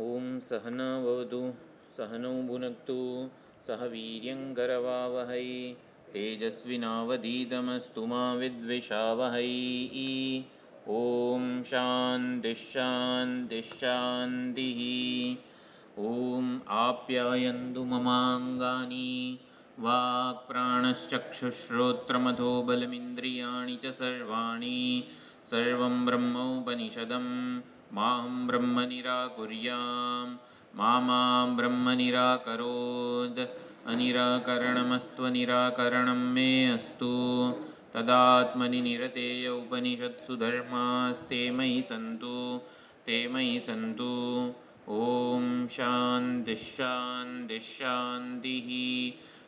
ओम सहनाववतु सहनौ भुनक्तु सह वीर्यङ्करवावहै तेजस्विनावधीतमस्तु मा विद्विषावहै। ओम शान्तिः शान्तिः शान्तिः। ओम आप्यायन्तु ममाङ्गानि वाक्प्राणश्चक्षुश्रोत्रमथो बलमिन्द्रियाणि च सर्वाणि सर्वं ब्रह्मोपनिषदं मां ब्रह्म निराकुर्यां मा ब्रह्म निराकरोत्। अनिराकरणमस्त्वनिराकरणं मे अस्तु। तदात्मनि निरतेय उपनिषत्सु धर्मास्ते मयि सन्तु ते मयि सन्तु। ओम शान्तिः शान्तिः शान्तिः।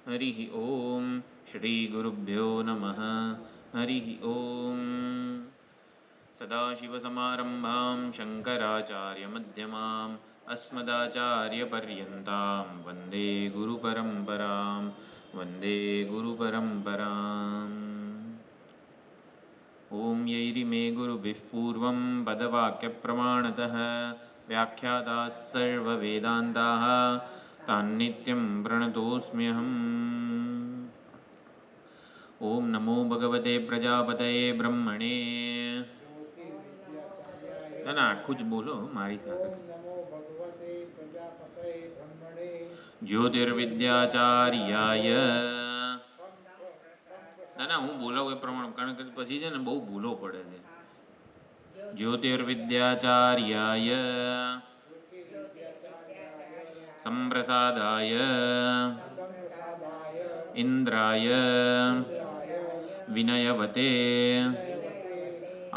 हरिः ओम श्री गुरुभ्यो नमः। हरिः ओम। सदाशिवसमारम्भां शङ्कराचार्यमध्यमाम् अस्मदाचार्यपर्यन्तां वन्दे गुरुपरम्परां वन्दे गुरुपरम्पराम्। ओम यैरिमे गुरुभिः पूर्वं पदवाक्यप्रमाणतः व्याख्याताः सर्ववेदान्ताः तान्नित्यं प्रणतोऽस्म्यहम्। ओम नमो भगवते प्रजापतये ब्रह्मणे। ना ना आखું જ બોલો મારી સાથે। જ્યોતિર્વિદ્યાચાર્યાય ના ના હું બોલાવું એ પ્રમાણે, કારણ કે પછી છે ને બહુ ભૂલો પડે છે। જ્યોતિર્વિદ્યાચાર્યાય સંપ્રસાદાય ઇન્દ્રાય વિનયવતે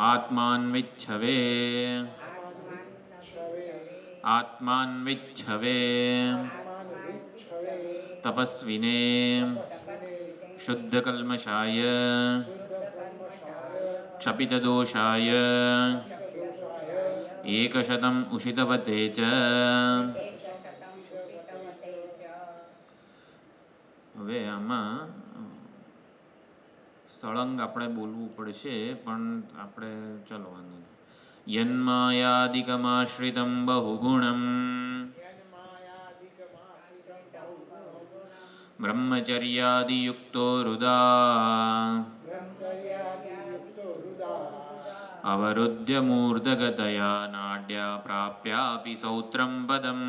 आत्मान्विच्छवे आत्मान्विच्छवे तपस्विने शुद्धकल्मषाय क्षपितदोषाय एकशतम् उषितवते च। હવે આમાં સળંગ આપણે બોલવું પડશે, પણ આપણે ચલો વાંધો નહીં। યન્માયાદિકમાશ્રિતં બહુગુણં બ્રહ્મચર્યાદિયુક્તો હૃદા અવરુદ્ધ મૂર્ધગતયા નાડ્યા પ્રાપ્યાપि સૌત્રં પદम्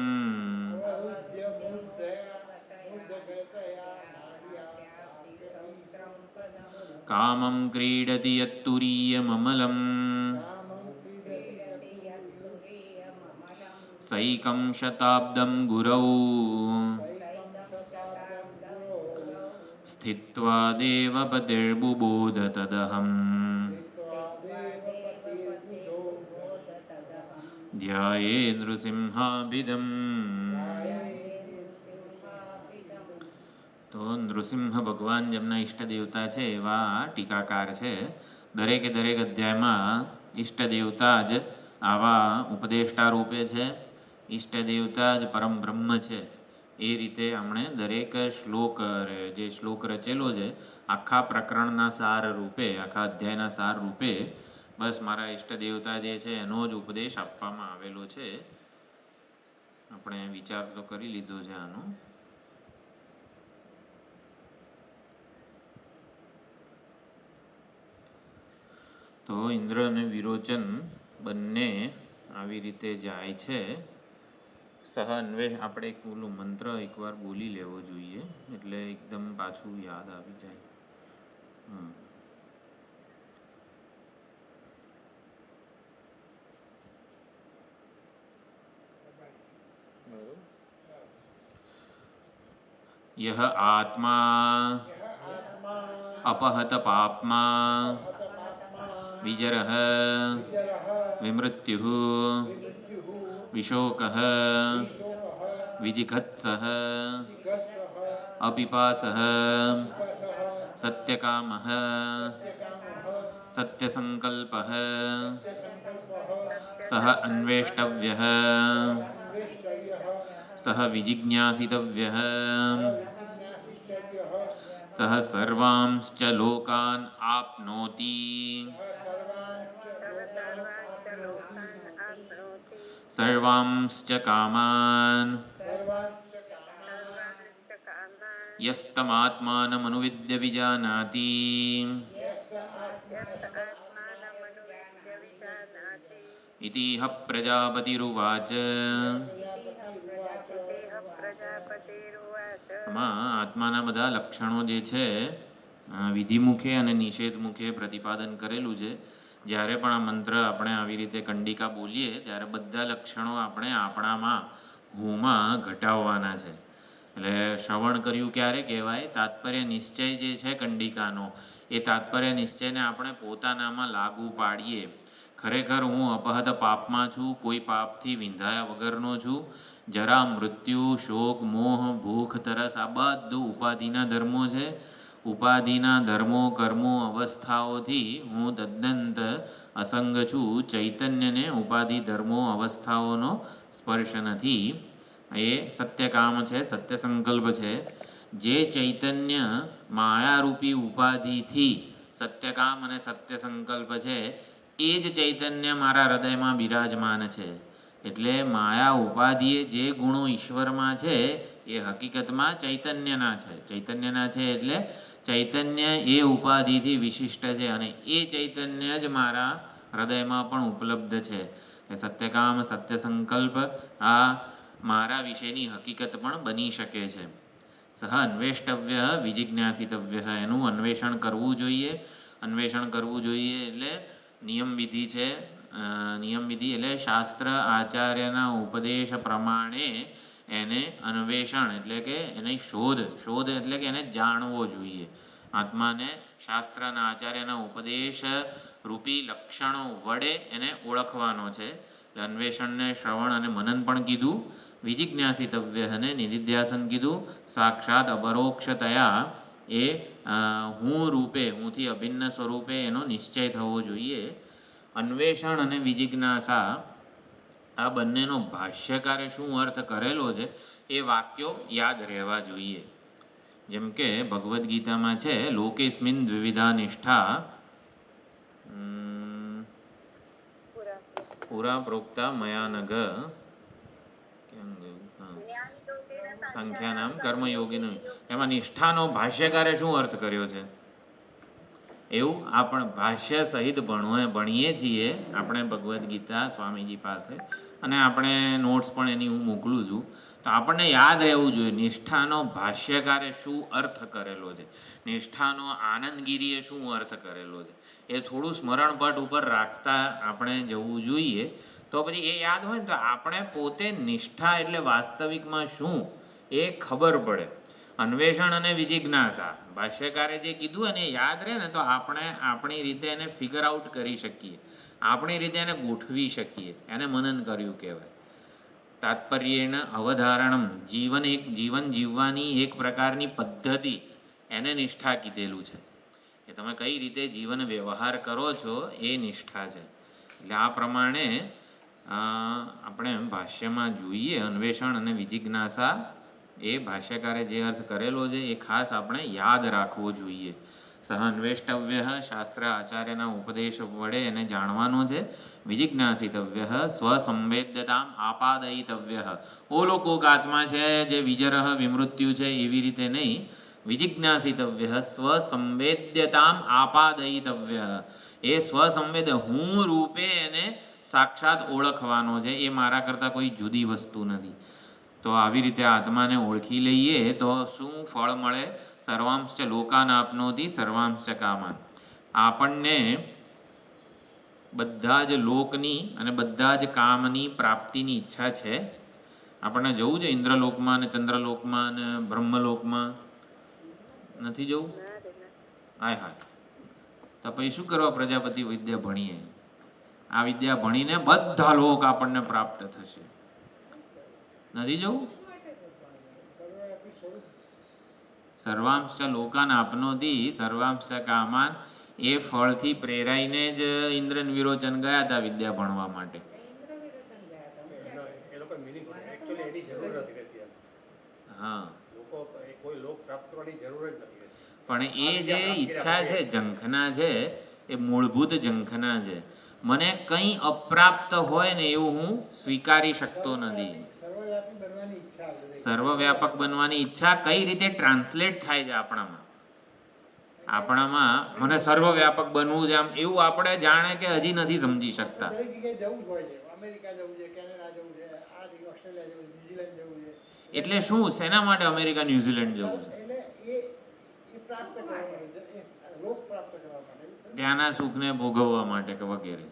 कामं क्रीडति यत्तुरीयममलं सैकं शताब्दं गुरौ स्थित्वा देवपतिर्बुबोध तदहं ध्याये नृसिंहाभिधम्। તો નૃસિંહ ભગવાન જેમના ઈષ્ટ દેવતા છે એવા ટીકાકાર છે। દરેકે દરેક અધ્યાયમાં ઈષ્ટ દેવતા જ આવા ઉપદેષ્ટા રૂપે છે, ઈષ્ટ દેવતા જ પરમ બ્રહ્મ છે। એ રીતે આપણે દરેક શ્લોક, જે શ્લોક રચેલો છે આખા પ્રકરણના સાર રૂપે, આખા અધ્યાયના સાર રૂપે બસ મારા ઈષ્ટ દેવતા જે છે એનો જ ઉપદેશ આપવામાં આવેલો છે। આપણે વિચાર તો કરી લીધો છે આનો। તો ઇન્દ્ર અને વિરોચન બંને આવી રીતે જાય છે। સહ અન્વેષ આપણે એક ઓલું મંત્ર એકવાર બોલી લેવો જોઈએ, એટલે એકદમ પાછું યાદ આવી જાય। યહ આત્મા अपहत पाप्मा विजरः विमृत्युः विशोकः विजिघत्सः अपिपासः सत्यकामः सत्यसंकल्पः सह अन्वेष्टव्यः सह विजिज्ञासितव्यः सह सर्वांश्च लोकान् आप्नोति સર્વાંશ્ચ કામાન યસ્તમાત્માનમનુવિદ્ય વિજાનાતિ ઇતિહ પ્રજાપતિરુવાચ. આમાં આત્માના બધા લક્ષણો જે છે વિધિમુખે અને નિષેધ મુખે પ્રતિપાદન કરેલું છે. જ્યારે પણ આ મંત્ર આપણે આવી રીતે કંડિકા બોલીએ ત્યારે બધા લક્ષણો આપણે આપણામાં હુંમાં ઘટાડવાના છે. એટલે શ્રવણ કર્યું ક્યારે કહેવાય? તાત્પર્ય નિશ્ચય જે છે કંડિકાનો, એ તાત્પર્ય નિશ્ચયને આપણે પોતાનામાં લાગુ પાડીએ. ખરેખર હું અપહત પાપમાં છું, કોઈ પાપથી વિંધાયા વગરનો છું. જરા, મૃત્યુ, શોક, મોહ, ભૂખ, તરસ આ બધું ઉપાધિના ધર્મો છે. ઉપાધિના ધર્મો, કર્મો, અવસ્થાઓથી હું તદ્દંત અસંગ છું. ચૈતન્યને ઉપાધિ ધર્મો અવસ્થાઓનો સ્પર્શ નથી. એ સત્યકામ છે, સત્ય સંકલ્પ છે. જે ચૈતન્ય માયારૂપી ઉપાધિથી સત્યકામ અને સત્ય સંકલ્પ છે, એ જ ચૈતન્ય મારા હૃદયમાં બિરાજમાન છે. એટલે માયા ઉપાધિએ જે ગુણો ઈશ્વરમાં છે એ હકીકતમાં ચૈતન્યના છે. ચૈતન્યના છે એટલે ચૈતન્ય એ ઉપાધિથી વિશિષ્ટ છે અને એ ચૈતન્ય જ મારા હૃદયમાં પણ ઉપલબ્ધ છે. એ સત્યકામ સત્ય સંકલ્પ આ મારા વિશેની હકીકત પણ બની શકે છે. સહ અન્વેષ્ટવ્ય વિજિજ્ઞાસિતવ્ય, એનું અન્વેષણ કરવું જોઈએ. અન્વેષણ કરવું જોઈએ એટલે નિયમવિધિ છે. નિયમવિધિ એટલે શાસ્ત્ર આચાર્યના ઉપદેશ પ્રમાણે એને અન્વેષણ એટલે કે એની શોધ એટલે કે એને જાણવો જોઈએ. આત્માને શાસ્ત્રના આચાર્યના ઉપદેશ રૂપી લક્ષણો વડે એને ઓળખવાનો છે. અન્વેષણને શ્રવણ અને મનન પણ કીધું. વિજિજ્ઞાસિતવ્ય અને નિધિધ્યાસન કીધું. સાક્ષાત અપરોક્ષતયા એ હું રૂપે, હુંથી અભિન્ન સ્વરૂપે એનો નિશ્ચય થવો જોઈએ. અન્વેષણ અને વિજિજ્ઞાસા આ બંનેનો ભાષ્યકારે શું અર્થ કરેલો છે એ વાક્યો યાદ રહેવા જોઈએ. જેમ કે ભગવદ્ ગીતામાં છે, લોકેસ્મિન દ્વિવિધા નિષ્ઠા પુરા પ્રોક્તા મયાનઘ સંખ્યાનામ કર્મયોગીનું. એમાં નિષ્ઠાનો ભાષ્યકારે શું અર્થ કર્યો છે એવું આપણે ભાષ્ય સહિત ભણીએ છીએ આપણે ભગવદ્ ગીતા સ્વામીજી પાસે, અને આપણે નોટ્સ પણ એની હું મોકલું છું. તો આપણને યાદ રહેવું જોઈએ નિષ્ઠાનો ભાષ્યકારે શું અર્થ કરેલો છે, નિષ્ઠાનો આનંદગીરીએ શું અર્થ કરેલો છે. એ થોડું સ્મરણપટ ઉપર રાખતા આપણે જવું જોઈએ. તો પછી એ યાદ હોય ને તો આપણે પોતે નિષ્ઠા એટલે વાસ્તવિકમાં શું એ ખબર પડે. અન્વેષણ અને વિજિજ્ઞાસા ભાષ્યકારે જે કીધું અને યાદ રહે ને તો આપણે આપણી રીતે એને ફિગર આઉટ કરી શકીએ, આપણી રીતે એને ગોઠવી શકીએ. એને મનન કર્યું કહેવાય. તાત્પર્યેણ અવધારણમ, જીવન જીવવાની એક પ્રકારની પદ્ધતિ, એને નિષ્ઠા કીધેલું છે. કે તમે કઈ રીતે જીવન વ્યવહાર કરો છો એ નિષ્ઠા છે. એટલે આ પ્રમાણે આપણે ભાષ્યમાં જોઈએ અન્વેષણ અને વિજિજ્ઞાસા એ ભાષ્યકારે જે અર્થ કરેલો છે એ ખાસ આપણે યાદ રાખવો જોઈએ. સહ અન્વેષ્ટવ્ય, શાસ્ત્ર આચાર્યના ઉપદેશ વડે એને જાણવાનો છે. વિજિજ્ઞાસિતવ્ય, સ્વસંવેદ્યતામ આપાદયિતવ્ય. ઓલોકોક આત્મા છે જે વિજરહ વિમૃત્યુ છે એવી રીતે નહીં. વિજિજ્ઞાસિતવ્ય, સ્વસંવેદ્યતામ આપાદયિતવ્ય. એ સ્વસંવેદ હું રૂપે એને સાક્ષાત ઓળખવાનો છે. એ મારા કરતાં કોઈ જુદી વસ્તુ નથી. તો આવી રીતે આત્માને ઓળખી લઈએ તો શું ફળ મળે? સર્વાંશ્ચ લોકાન આપનોતિ સર્વાંશ્ચ કામાન. આપણને બધા જ લોકની અને બધા જ કામની પ્રાપ્તિની ઈચ્છા છે. આપણને જવું છે ઇન્દ્રલોકમાં ને ચંદ્રલોકમાં ને બ્રહ્મલોકમાં? નથી જવું? હાય તો પછી શું કરવા પ્રજાપતિ વિદ્યા ભણીએ? આ વિદ્યા ભણીને બધા લોક આપણને પ્રાપ્ત થશે. નથી જવું? સર્વાંશ્ચ લોકાન આપનોતિ સર્વાંશ્ચ કામાન. એ ફળથી પ્રેરાઈને જ ઇન્દ્ર વિરોચન ગયા હતા વિદ્યા ભણવા માટે. હા, પણ એ જે ઈચ્છા છે ઝંખના છે એ મૂળભૂત ઝંખના છે. મને કંઈ અપ્રાપ્ત હોય ને એવું હું સ્વીકારી શકતો નથી. સર્વવ્યાપક બનવાની ઈચ્છા કઈ રીતે ટ્રાન્સલેટ થાય છે આપણામાં મને સર્વવ્યાપક બનવું છે આમ એવું આપણે જાણે કે હજી નથી સમજી શકતા. એટલે શું શેના માટે અમેરિકા ન્યુઝીલેન્ડ જવું છે? ત્યાંના સુખને ભોગવવા માટે કે વગેરે.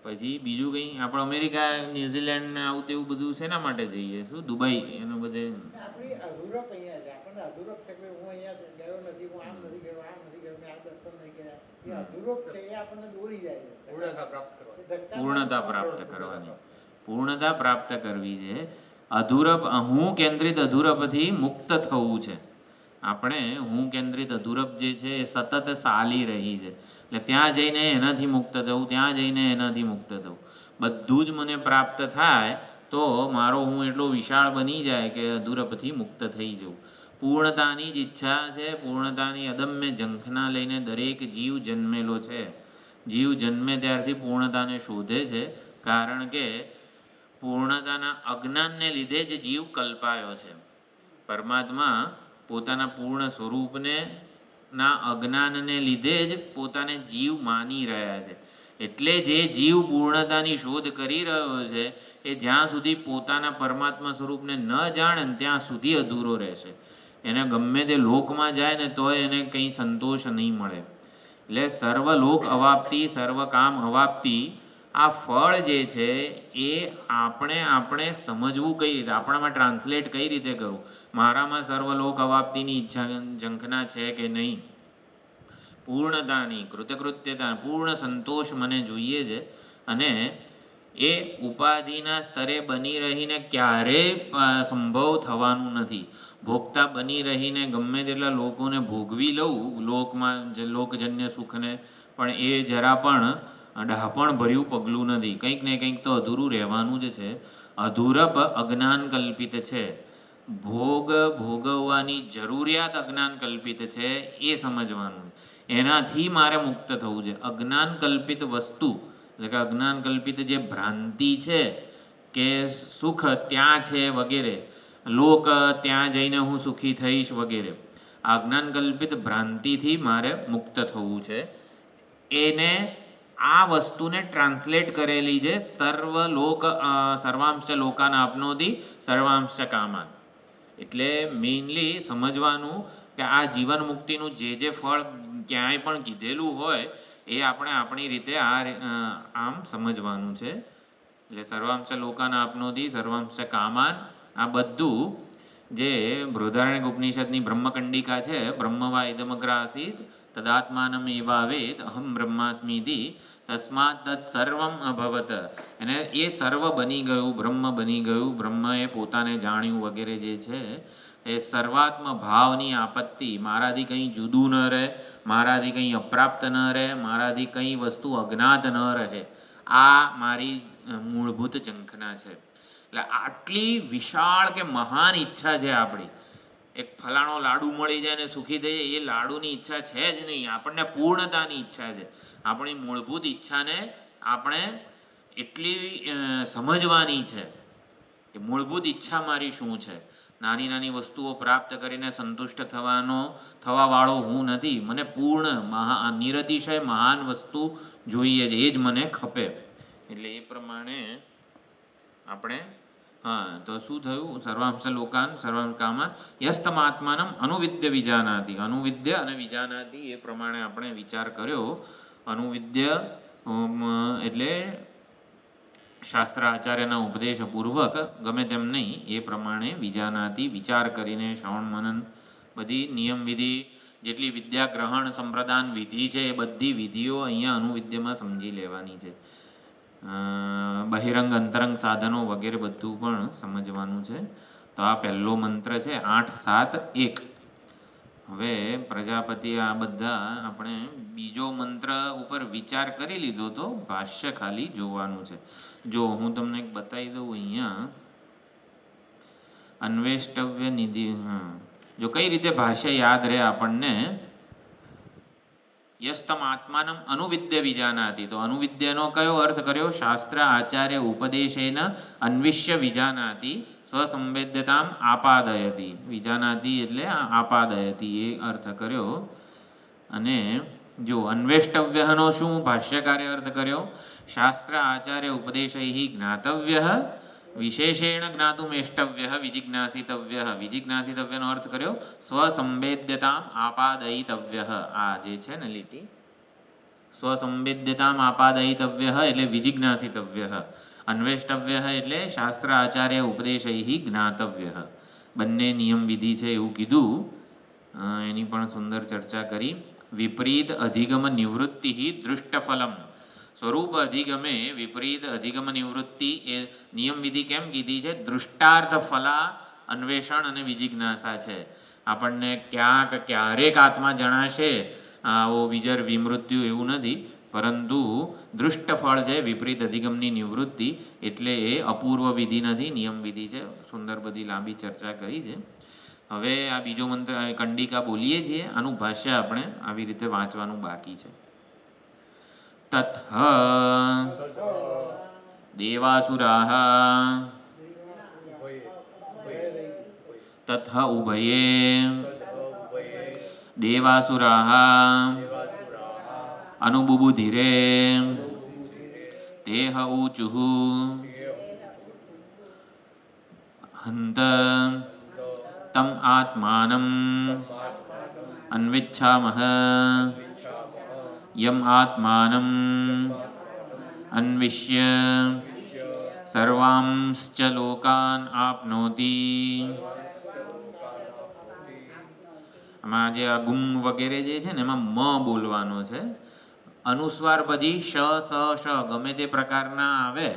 પછી બીજું કંઈ આપણે અમેરિકા ન્યુઝીલેન્ડ ને આવું તેવું બધું શેના માટે જઈએ? શું દુબઈ એનું બધે પૂર્ણતા પ્રાપ્ત કરવાની, પૂર્ણતા પ્રાપ્ત કરવી છે. અધૂરપ હું કેન્દ્રિત અધૂરપથી મુક્ત થવું છે. આપણે હું કેન્દ્રિત અધૂરપ જે છે એ સતત ચાલી રહી છે. એટલે ત્યાં જઈને એનાથી મુક્ત થવું, ત્યાં જઈને એનાથી મુક્ત થવું. બધું જ મને પ્રાપ્ત થાય તો મારો હું એટલો વિશાળ બની જાય કે અધૂરપથી મુક્ત થઈ જવું. પૂર્ણતાની જ ઈચ્છા છે. પૂર્ણતાની અદમ્ય ઝંખના લઈને દરેક જીવ જન્મેલો છે. જીવ જન્મે ત્યારથી પૂર્ણતાને શોધે છે, કારણ કે પૂર્ણતાના અજ્ઞાનને લીધે જ જીવ કલ્પાયો છે. પરમાત્મા પોતાના પૂર્ણ સ્વરૂપને ના અજ્ઞાનને લીધે જ પોતાને જીવ માની રહ્યા છે. એટલે જે જીવ પૂર્ણતાની શોધ કરી રહ્યો છે એ જ્યાં સુધી પોતાના પરમાત્મા સ્વરૂપને ન જાણે ત્યાં સુધી અધૂરો રહેશે. એને ગમે તે લોકમાં જાય ને તોય એને કંઈ સંતોષ નહીં મળે. એટલે સર્વ લોક અવાપ્તિ, સર્વ કામ અવાપ્તિ, આ ફળ જે છે એ આપણે સમજવું કઈ રીતે, આપણામાં ટ્રાન્સલેટ કઈ રીતે કરવું? મારામાં સર્વલોક અવાપ્તિની ઈચ્છા ઝંખના છે કે નહીં? પૂર્ણતાની, કૃતકૃત્યતા, પૂર્ણ સંતોષ મને જોઈએ છે. અને એ ઉપાધિના સ્તરે બની રહીને ક્યારેય સંભવ થવાનું નથી. ભોગતા બની રહીને ગમે તેટલા લોકોને ભોગવી લઉં, લોકમાં લોકજન્ય સુખને, પણ એ જરા પણ ડહાપણ ભર્યું પગલું નથી. કંઈક ને કંઈક તો અધૂરું રહેવાનું જ છે. અધૂરપ અજ્ઞાન કલ્પિત છે. ભોગવવાની જરૂરિયાત અજ્ઞાન કલ્પિત છે, એ સમજવાનું. એનાથી મારે મુક્ત થવું છે. અજ્ઞાન કલ્પિત વસ્તુ એટલે કે અજ્ઞાન કલ્પિત જે ભ્રાંતિ છે કે સુખ ત્યાં છે વગેરે, લોક ત્યાં જઈને હું સુખી થઈશ વગેરે, આ અજ્ઞાન કલ્પિત ભ્રાંતિથી મારે મુક્ત થવું છે. એને આ વસ્તુને ટ્રાન્સલેટ કરેલી છે સર્વલોક સર્વાંશ લોકાન આપનોતી સર્વાંશ કામાન. એટલે મેઇનલી સમજવાનું કે આ જીવન મુક્તિનું જે ફળ ક્યાંય પણ કીધેલું હોય એ આપણે આપણી રીતે આમ સમજવાનું છે. એટલે સર્વાંશ લોકાન આપનોતી સર્વાંશ કામાન, આ બધું જે બૃહદારણ્યક ઉપનિષદની બ્રહ્મકંડિકા છે, બ્રહ્મવા ઇદમગ્ર આસીત તદાત્માનમ એવાવેદ અહમ બ્રહ્માસ્મિતિ તસ્માત તત્ સર્વમ અભવત. અને એ સર્વ બની ગયું, બ્રહ્મ બની ગયું, બ્રહ્મએ પોતાને જાણ્યું વગેરે જે છે એ સર્વાત્મ ભાવની આપત્તિ. મારાથી કંઈ જુદું ન રહે, મારાથી કંઈ અપ્રાપ્ત ન રહે, મારાથી કંઈ વસ્તુ અજ્ઞાત ન રહે, આ મારી મૂળભૂત ઝંખના છે. એટલે આટલી વિશાળ કે મહાન ઈચ્છા છે આપણી. એક ફલાણો લાડુ મળી જાય ને સુખી થઈ જાય, એ લાડુની ઈચ્છા છે જ નહીં. આપણને પૂર્ણતાની ઈચ્છા છે. આપણી મૂળભૂત ઈચ્છાને આપણે એટલી સમજવાની છે કે મૂળભૂત ઈચ્છા મારી શું છે. નાની નાની વસ્તુઓ પ્રાપ્ત કરીને સંતુષ્ટ થવાવાળો હું નથી. મને પૂર્ણ નિરતિશય મહાન વસ્તુ જોઈએ છે, એ જ મને ખપે. એટલે એ પ્રમાણે આપણે તો શું થયું? સર્વાંશ લોકાન સર્વાંશ કામાન યસ્તમાત્માનમ અનુવિદ્ય વિજાનાતિ. અનુવિદ્ય અને વિજાનાતિ એ પ્રમાણે આપણે વિચાર કર્યો. અનુવિદ્ય એટલે શાસ્ત્ર આચાર્યના ઉપદેશપૂર્વક ગમે તેમ નહીં, એ પ્રમાણે વિજાનાતિ વિચાર કરીને શ્રવણ મનન બધી નિયમ વિધિ જેટલી વિદ્યા ગ્રહણ સંપ્રદાન વિધિ છે એ બધી વિધિઓ અહીંયા અનુવિદ્યમાં સમજી લેવાની છે. બહિરંગ અંતરંગ સાધનો વગેરે બધું પણ સમજવાનું છે. તો આ પહેલો મંત્ર છે 8, 7, 1. હવે પ્રજાપતિ આ બધા આપણે બીજો મંત્ર ઉપર વિચાર કરી લીધો, તો ભાષ્ય ખાલી જોવાનું છે. જો હું તમને એક બતાવી દઉં અહીંયા, અન્વેષ્ટવ્ય નિધિ. જો કઈ રીતે ભાષ્ય યાદ રહે આપણને, યસ્તમ આત્માનમ અનુવિદ્ય વિજાનાતિ. તો અનુવિદ્યનો કયો અર્થ કર્યો? શાસ્ત્ર આચાર્ય ઉપદેશેન અન્વિષ્ય વિજાનાતિ સ્વસંવેદ્યતામ આપાદયતી. વિજાનાતિ એટલે આપાદયતી એ અર્થ કર્યો. અને જો અન્વેષ્ટવ્યનો શું ભાષ્યકારે અર્થ કર્યો? શાસ્ત્ર આચાર્ય ઉપદેશૈ જ્ઞાતવ્ય વિશેષેણ જ્ઞાતુમેષ્ટવ્ય વિજિજ્ઞાસિતવ્ય. વિજિજ્ઞાસિતવ્યનો અર્થ કર્યો સ્વસંવેદ્યતામ આપાદયિતવ્ય. આ જે છે ને લીટી, સ્વસંવેદ્યતામ આપાદયિતવ્ય એટલે વિજિજ્ઞાસિતવ્ય. અન્વેષ્ટવ્ય એટલે શાસ્ત્ર આચાર્ય ઉપદેશૈ જ્ઞાતવ્ય. બંને નિયમ વિધિ છે એવું કીધું. એની પણ સુંદર ચર્ચા કરી. વિપરીત અધિગમ નિવૃત્તિ દૃષ્ટફલમ. સ્વરૂપ અધિગમે વિપરીત અધિગમ નિવૃત્તિ એ નિયમ વિધિ કેમ કીધી છે? દૃષ્ટાર્થ ફલા અન્વેષણ અને વિજિજ્ઞાસા છે. આપણને ક્યાંક ક્યારેક આત્મા જણાશે આવો વિજર વિમૃત્યુ એવું નથી, પરંતુ દૃષ્ટફળ છે વિપરીત અધિગમની નિવૃત્તિ. એટલે એ અપૂર્વ વિધિ નથી, નિયમ વિધિ છે. સુંદર બધી લાંબી ચર્ચા કરી છે. હવે આ બીજો મંત્ર કંડિકા બોલીએ છીએ, આનું ભાષ્ય આપણે આવી રીતે વાંચવાનું બાકી છે. તત્ દેવાસુરાઃ તત્ ઉભયે દેવાસુરાઃ અનુબુબુધિરે તેહ ઊચુઃ હંત તમ આત્માનમ અન્વિચ્છામઃ યમ આત્માનમ અન્વિષ્ય સર્વાંશ્ચ લોકાન આપનોતિ. આમાં જે આ ગુમ વગેરે જે છે ને એમાં મ બોલવાનો છે. અનુસ્વાર પછી શ સ શ ગમે તે પ્રકારના આવે,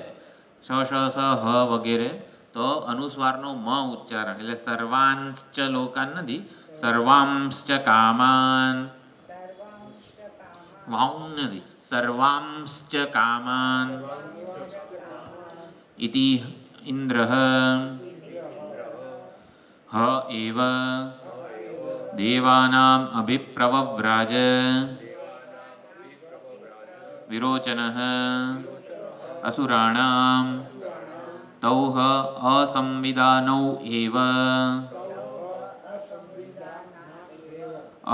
શ શ સ હ વગેરે, તો અનુસ્વારનો મ ઉચ્ચારણ. એટલે સર્વાંશ્ચ લોકાન નથી, સર્વાંશ્ચ કામાન. વાઉં નથી, સર્વાંશ્ચ કામાન. ઇતિ ઇન્દ્રઃ હ એવ દેવાનામ અભિપ્રવવ્રાજ વિરોચનઃ અસુરાણામ તૌહ અસંવિદાનૌ એવ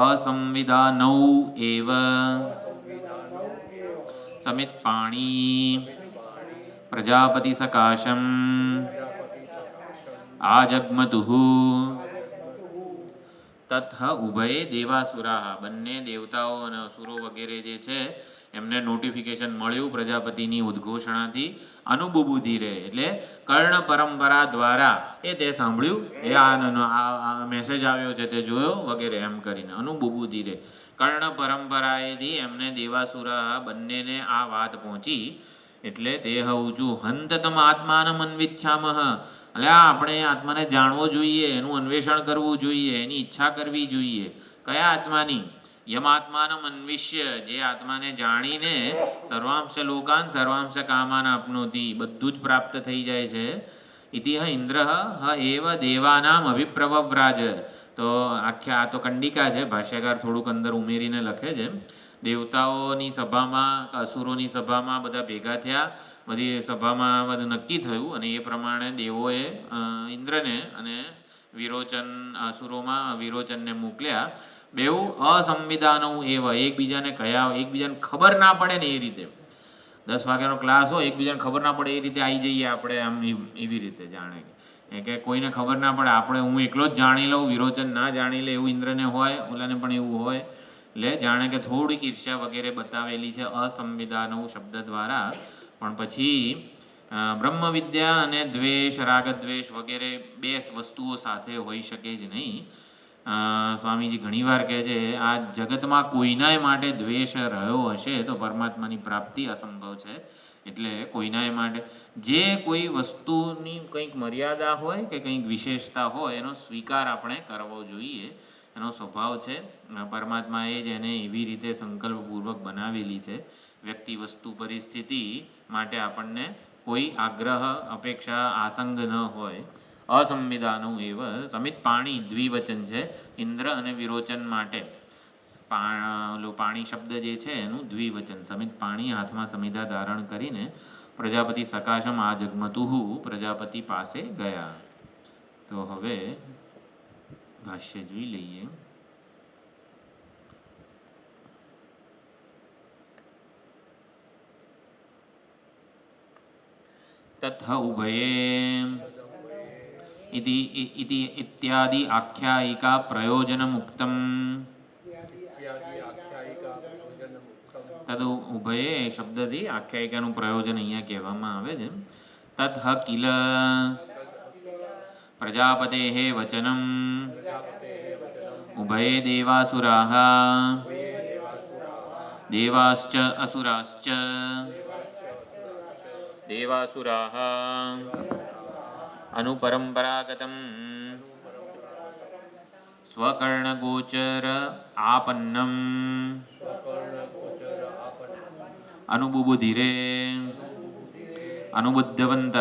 અસંવિદાનૌ એવ સમિત્પાણી પ્રજાપતિ સકાશમ આજગ્મતુઃ. તત્ ઉભયે દેવાસુરા. બંને દેવતાઓ અને અસુરો વગેરે જે છે એમને નોટિફિકેશન મળ્યું પ્રજાપતિની ઉદ્ઘોષણાથી. અનુબુબુધિરે એટલે કર્ણ પરંપરા દ્વારા એ તે સાંભળ્યું, એ આ મેસેજ આવ્યો છે તે જોયો વગેરે એમ કરીને. અનુબુબુધિરે કર્ણ પરંપરાએથી એમને દેવાસુરા બંનેને આ વાત પહોંચી. એટલે તે ઊંચું હંતતમ આત્માનમ અન્વિચ્છામઃ. એટલે આપણે આત્માને જાણવો જોઈએ, એનું અન્વેષણ કરવું જોઈએ, એની ઈચ્છા કરવી જોઈએ. કયા આત્માની? યમ આત્માનમ અન્વિષ્ય, જે આત્માને જાણીને સર્વાંશ લોકાન સર્વાંશ કામાન આપનોતિ, બધું જ પ્રાપ્ત થઈ જાય છે. ઇતિ ઇન્દ્ર હ એવ દેવાનામ અભિપ્રવવ્રાજ. તો આખ્યા આ તો કંડિકા છે, ભાષ્યકાર થોડુંક અંદર ઉમેરીને લખે છે. દેવતાઓની સભામાં, અસુરોની સભામાં બધા ભેગા થયા, બધી સભામાં બધું નક્કી થયું અને એ પ્રમાણે દેવોએ ઇન્દ્રને અને વિરોચન અસુરોમાં વિરોચનને મોકલ્યા. બેઉ અસંવિધાનો એવ, એકબીજાને કયા એકબીજાને ખબર ના પડે ને એ રીતે. 10 વાગ્યાનો ક્લાસ હોય, એકબીજાને ખબર ના પડે એ રીતે આવી જઈએ આપણે આમ એવી રીતે જાણે કે કોઈને ખબર ના પડે, આપણે હું એકલો જ જાણી લઉં, વિરોચન ના જાણી લે એવું ઇન્દ્રને હોય, ઓલાને પણ એવું હોય. એટલે જાણે કે થોડીક ઈર્ષ્યા વગેરે બતાવેલી છે અસંવિધાનો શબ્દ દ્વારા. પણ પછી બ્રહ્મ વિદ્યા અને દ્વેષ, રાગદ્વેષ વગેરે બે વસ્તુઓ સાથે હોઈ શકે જ નહીં. સ્વામીજી ઘણીવાર કહે છે આ જગતમાં કોઈનાય માટે દ્વેષ રહ્યો હશે તો પરમાત્માની પ્રાપ્તિ અસંભવ છે. એટલે કોઈનાય માટે જે કોઈ વસ્તુની કંઈક મર્યાદા હોય કે કંઈક વિશેષતા હોય એનો સ્વીકાર આપણે કરવો જોઈએ, એનો સ્વભાવ છે. પરમાત્માએ જ એને એવી રીતે સંકલ્પપૂર્વક બનાવેલી છે. વ્યક્તિ, વસ્તુ, પરિસ્થિતિ માટે આપણને કોઈ આગ્રહ, અપેક્ષા, આસંગ ન હોય. અસંવિધાનું એવ સમિત પાણી દ્વિવચન છે ઇન્દ્ર અને વિરોચન માટે. પાણી શબ્દ જે છે એનું દ્વિવચન. સમિત પાણી હાથમાં સમિધા ધારણ કરીને પ્રજાપતિ સકાશમ આ જગમતુહુ પ્રજાપતિ પાસે ગયા. તો હવે ભાષ્ય જોઈ લઈએ. તથ ઉભયે ઇત્યાદિ આખ્યાયિકા પ્રયોજનમુક્તમ. તદ ઉભયે શબ્દથી આખ્યાયિકાનું પ્રયોજન અહીંયા કહેવામાં આવે છે. તત કિલ પ્રજાપતેઃ વચનમ ઉભયે દેવાસુરાઃ દેવાશ્ચ અસુરાશ્ચ દેવાસુરાઃ અનુપરંપરાગતમ સ્વકર્ણગોચર આપન્નમ અનુબુબુધિરે અનુબુદ્ધવંતઃ.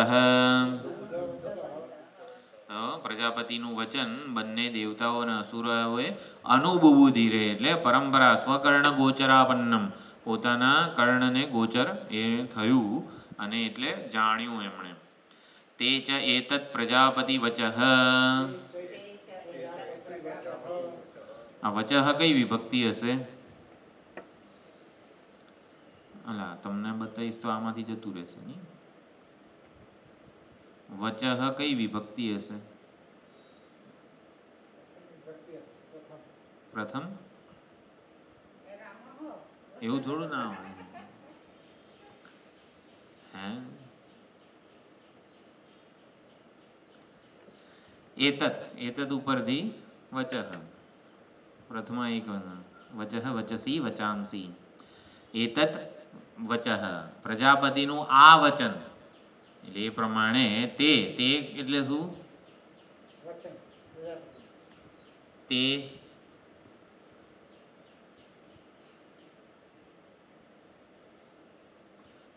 તો પ્રજાપતિનું વચન બંને દેવતાઓ અને અસુરોએ અનુબુબુધિરે એટલે પરંપરા સ્વકર્ણ ગોચરાપન્નમ પોતાના કર્ણને ગોચર એ થયું અને એટલે જાણ્યું એમણે. તે ચ એતત પ્રજાપતિ વચઃ. આ વચઃ કઈ વિભક્તિ હશે? અલા તમને બતાવીશ તો આમાંથી જતું રહેશે નહીં. વચઃ કઈ વિભક્તિ હશે? પ્રથમ. એવું થોડું ના હોય. એતત ઉપરથી વચઃ પ્રથમ એક વચઃ વચસી વચાંસી. એતત વચઃ પ્રજાપતિનું આ વચન એટલે એ પ્રમાણે તે એટલે શું?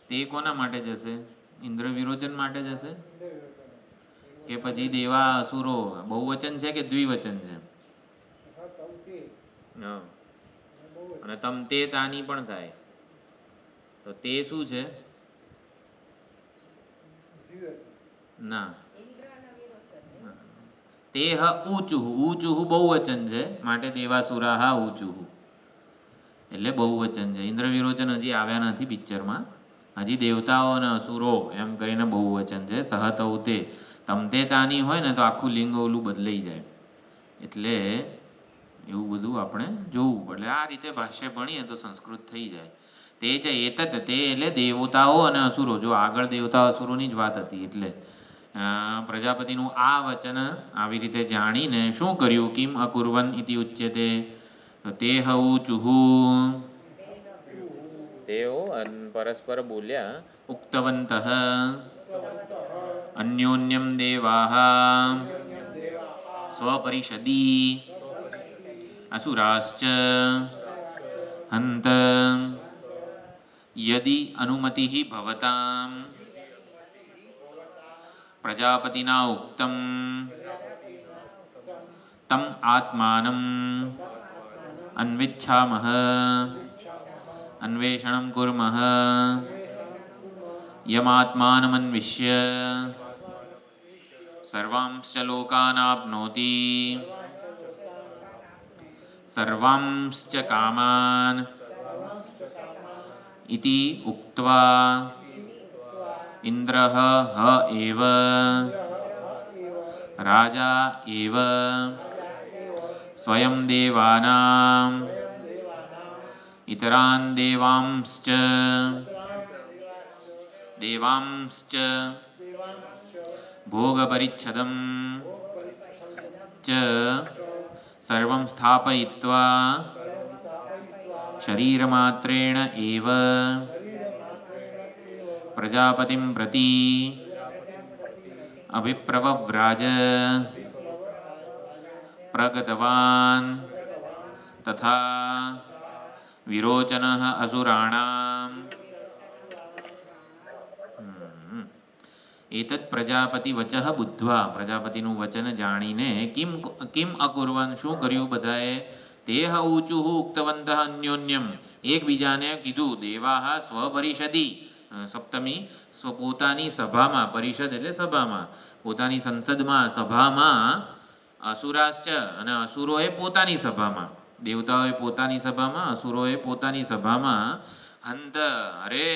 તે કોના માટે જશે? ઇન્દ્ર વિરોચન માટે જશે કે પછી દેવા અસુરો? બહુવચન છે કે દ્વિવચન છે? અને તમ તે તાની પણ થાય તો તે શું છે? ના, તે ઊંચું બહુવચન છે માટે દેવાસુરા ઊંચું એટલે બહુવચન છે. ઇન્દ્ર વિરોચન હજી આવ્યા નથી પિક્ચરમાં. હજી દેવતાઓ અને અસુરો એમ કરીને બહુવચન છે. સહતૌ તે તમતે તાની હોય ને તો આખું લિંગ ઓલું બદલાઈ જાય. એટલે એવું બધું આપણે જોવું પડે. આ રીતે ભાષ્ય ભણીએ તો સંસ્કૃત થઈ જાય. તે છે એતત તે એટલે દેવતાઓ અને અસુરો. જો આગળ દેવતા અસુરોની જ વાત હતી એટલે પ્રજાપતિનું આ વચન આવી રીતે જાણીને શું કર્યું? કિમ અકુર્વન ઇતિ ઉચ્યતે. તો તે ઊચુહુ તેઓ પરસ્પર બોલ્યા. ઉક્તવંતઃ અન્યોન્યમ દેવાઃ સ્વપરિષદી અસુરાશ્ચ હંત યદિ અનુમતિઃ ભવતામ પ્રજાપતિના ઉક્તમ તમ આત્માનમ અન્વિચ્છામઃ અન્વેષણં કુર્મઃ યમાત્માનમન્વિષ્ય સર્વાંશ્ચ લોકાનાપ્નોતિ સર્વાંશ્ચ કામાન ઇતિ ઉક્ત્વા ઇન્દ્રઃ હ એવ રાજા એવ સ્વયં દેવાનાં ઇતરાન દેવાંશ્ચ ભોગપરિચ્છદં ચ સર્વં સ્થાપયિત્વા શરીરમાત્રેણ એવ પ્રજાપતિં પ્રતિ અભિપ્રવ્રાજ પ્રગતવાન તથા વિરોચનઃ અસુરાણામ. એતત પ્રજાપતિ વચઃ બુદ્ધ્વા પ્રજાપતિનું વચન જાણીને કિમ અકુર્વન શું કર્યું બધાએ? તેહ ઊચુઃ ઉક્તવંતઃ અન્યોન્યમ, એકબીજાને કીધું. દેવાહ સ્વપરિષદી, સપ્તમી, પોતાની સભામાં, પરિષદ એટલે સભામાં, પોતાની સંસદમાં, સભામાં, અસુરાશ્ચ, અને અસુરોએ પોતાની સભામાં, દેવતાઓએ પોતાની સભામાં, અસુરોએ પોતાની સભામાં, હંત, અરે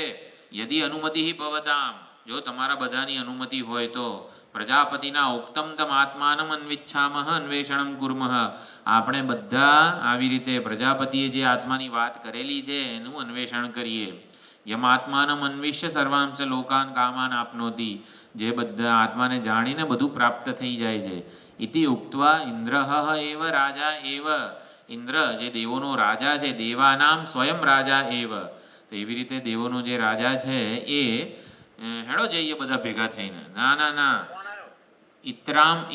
યદિ અનુમતિ ભવતામ, જો તમારા બધાની અનુમતિ હોય તો, પ્રજાપતિના ઉક્તમ તમ આત્માનમ અન્વિચ્છામહ અન્વેષણમ કુર્મઃ, આપણે બધા આવી રીતે પ્રજાપતિએ જે આત્માની વાત કરેલી છે એનું અન્વેષણ કરીએ. યમ આત્માનમ અન્વિષ્ય સર્વાંશ લોકાન કામાન આપનોતી, જે બધા આત્માને જાણીને બધું પ્રાપ્ત થઈ જાય છે. ઇતિ ઉક્ત્વા ઇન્દ્ર એવ રાજા એવ, ઇન્દ્ર જે દેવોનો રાજા છે, દેવાનામ સ્વયં રાજા એવ, તો એવી રીતે દેવોનો જે રાજા છે એ હેડો જઈએ બધા ભેગા થઈને. ના ના ના,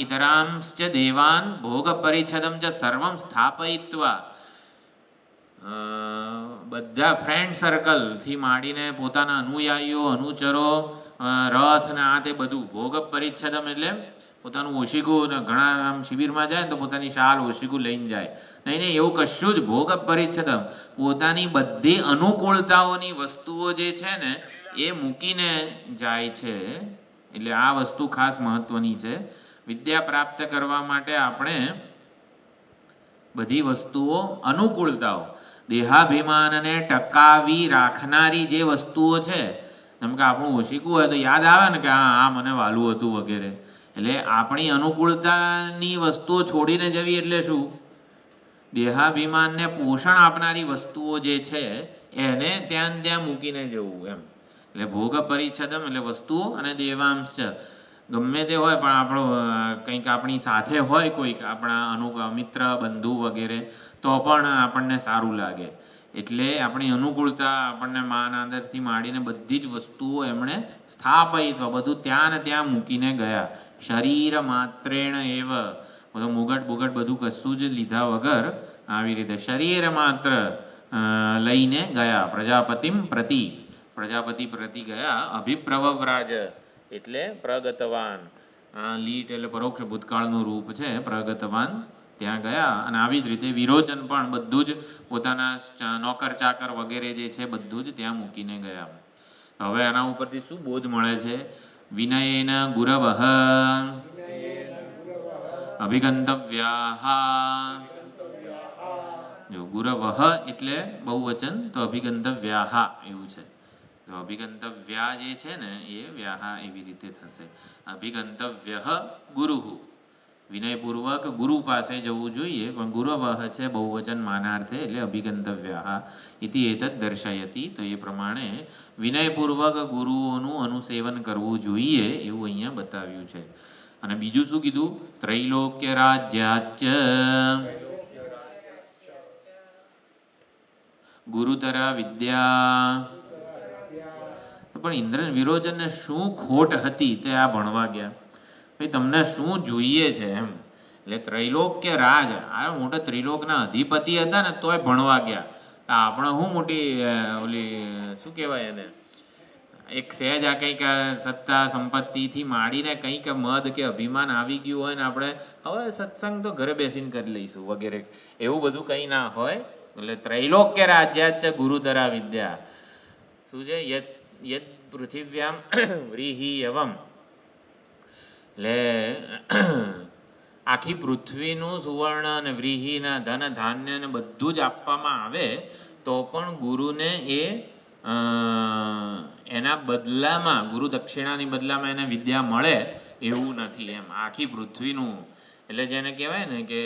ઇતરાંશ્ચ દેવાન ભોગ પરિચ્છદમ ચ સર્વમ સ્થાપયિત્વા, બધા ફ્રેન્ડ સર્કલથી માંડીને પોતાના અનુયાયીઓ, અનુચરો, રથ ને આ તે બધું, ભોગ પરિચ્છદમ એટલે પોતાનું ઓશીકું, ઘણા આમ શિબિરમાં જાય ને તો પોતાની શાલ ઓશીકું લઈને જાય. નહીં નહીં, એવું કશું જ. ભોગ પરિચ્છદમ, પોતાની બધી અનુકૂળતાઓની વસ્તુઓ જે છે ને એ મૂકીને જાય છે. એટલે આ વસ્તુ ખાસ મહત્વની છે. વિદ્યા પ્રાપ્ત કરવા માટે આપણે બધી વસ્તુઓ, અનુકૂળતાઓ, દેહાભિમાનને ટકાવી રાખનારી જે વસ્તુઓ છે, જેમ કે આપણું ઓશીકું હોય તો યાદ આવે ને કે આ મને વાલું હતું વગેરે. એટલે આપણી અનુકૂળતાની વસ્તુઓ છોડીને જવી એટલે શું? દેહાભિમાનને પોષણ આપનારી વસ્તુઓ જે છે એને ત્યાં ત્યાં મૂકીને જવું એમ. એટલે ભોગ પરિચ્છદમ એટલે વસ્તુઓ, અને દેવાંશ ગમે તે હોય પણ આપણો કંઈક આપણી સાથે હોય કોઈક આપણા મિત્ર, બંધુ વગેરે, તો પણ આપણને સારું લાગે. એટલે આપણી અનુકૂળતા, આપણને માન આદરથી માંડીને બધી જ વસ્તુઓ એમણે સ્થાપયિત્વ, બધું ત્યાં ને ત્યાં મૂકીને ગયા. શરીર માત્રેણ એવ, બધું મુગટ બુગટ બધું કશું જ લીધા વગર આવી રીતે શરીર માત્ર લઈને ગયા. પ્રજાપતિમ પ્રતિ, પ્રજાપતિ પ્રતિ ગયા. અભિપ્રવવ્રાજ એટલે પ્રગતવાન, લીટ એટલે પરોક્ષ ભૂતકાળનું રૂપ છે, પ્રગતવાન, ત્યાં ગયા. અને આવી જ રીતે વિરોચન પણ બધું જ પોતાના નોકર ચાકર વગેરે જે છે બધું જ ત્યાં મૂકીને ગયા. હવે આના ઉપરથી શું બોધ મળે છે? વિનયેન ગુરવઃ અભિગંતવ્યાઃ, જો ગુરવઃ એટલે બહુવચન, તો અભિગંતવ્યાઃ એવું છે. તો અભિગંતવ્યા જે છે ને એ વ્યાહા એવી રીતે થશે. અભિગંતવ્યઃ ગુરુઃ, વિનયપૂર્વક ગુરુ પાસે જવું જોઈએ, પણ ગુરવઃ છે બહુવચન માનાર્થે, એટલે અભિગંતવ્યાઃ ઇતિ એતદ દર્શયતિ. તો એ પ્રમાણે વિનયપૂર્વક ગુરુઓનું અનુસેવન કરવું જોઈએ એવું અહીંયા બતાવ્યું છે. અને બીજું શું કીધું? ત્રૈલોક્ય રાજ્યાચ ગુરુતર વિદ્યા. પણ ઇન્દ્ર વિરોચનને શું ખોટ હતી તે આ ભણવા ગયા. ભાઈ તમને શું જોઈએ છે એમ. એટલે ત્રૈલોક્ય રાજ, આ મોટા ત્રિલોકના અધિપતિ હતા ને તોય ભણવા ગયા. આપણે શું મોટી ઓલી શું કહેવાય એને, એક સહેજ આ કંઈક સત્તા સંપત્તિથી માંડીને કંઈક મદ કે અભિમાન આવી ગયું હોય ને આપણે હવે સત્સંગ તો ઘરે બેસીને કરી લઈશું વગેરે, એવું બધું કંઈ ના હોય. એટલે ત્રૈલોક્ય રાજ્યાચ ગુરુતરા વિદ્યા શું છે? યદ પૃથિવ્યામ વ્રીહિ યવમ, એટલે આખી પૃથ્વીનું સુવર્ણ અને વ્રીહિના ધન ધાન્ય ને બધું જ આપવામાં આવે તો પણ ગુરુને એ એના બદલામાં, ગુરુ દક્ષિણાની બદલામાં એને વિદ્યા મળે એવું નથી એમ. આખી પૃથ્વીનું, એટલે જેને કહેવાય ને કે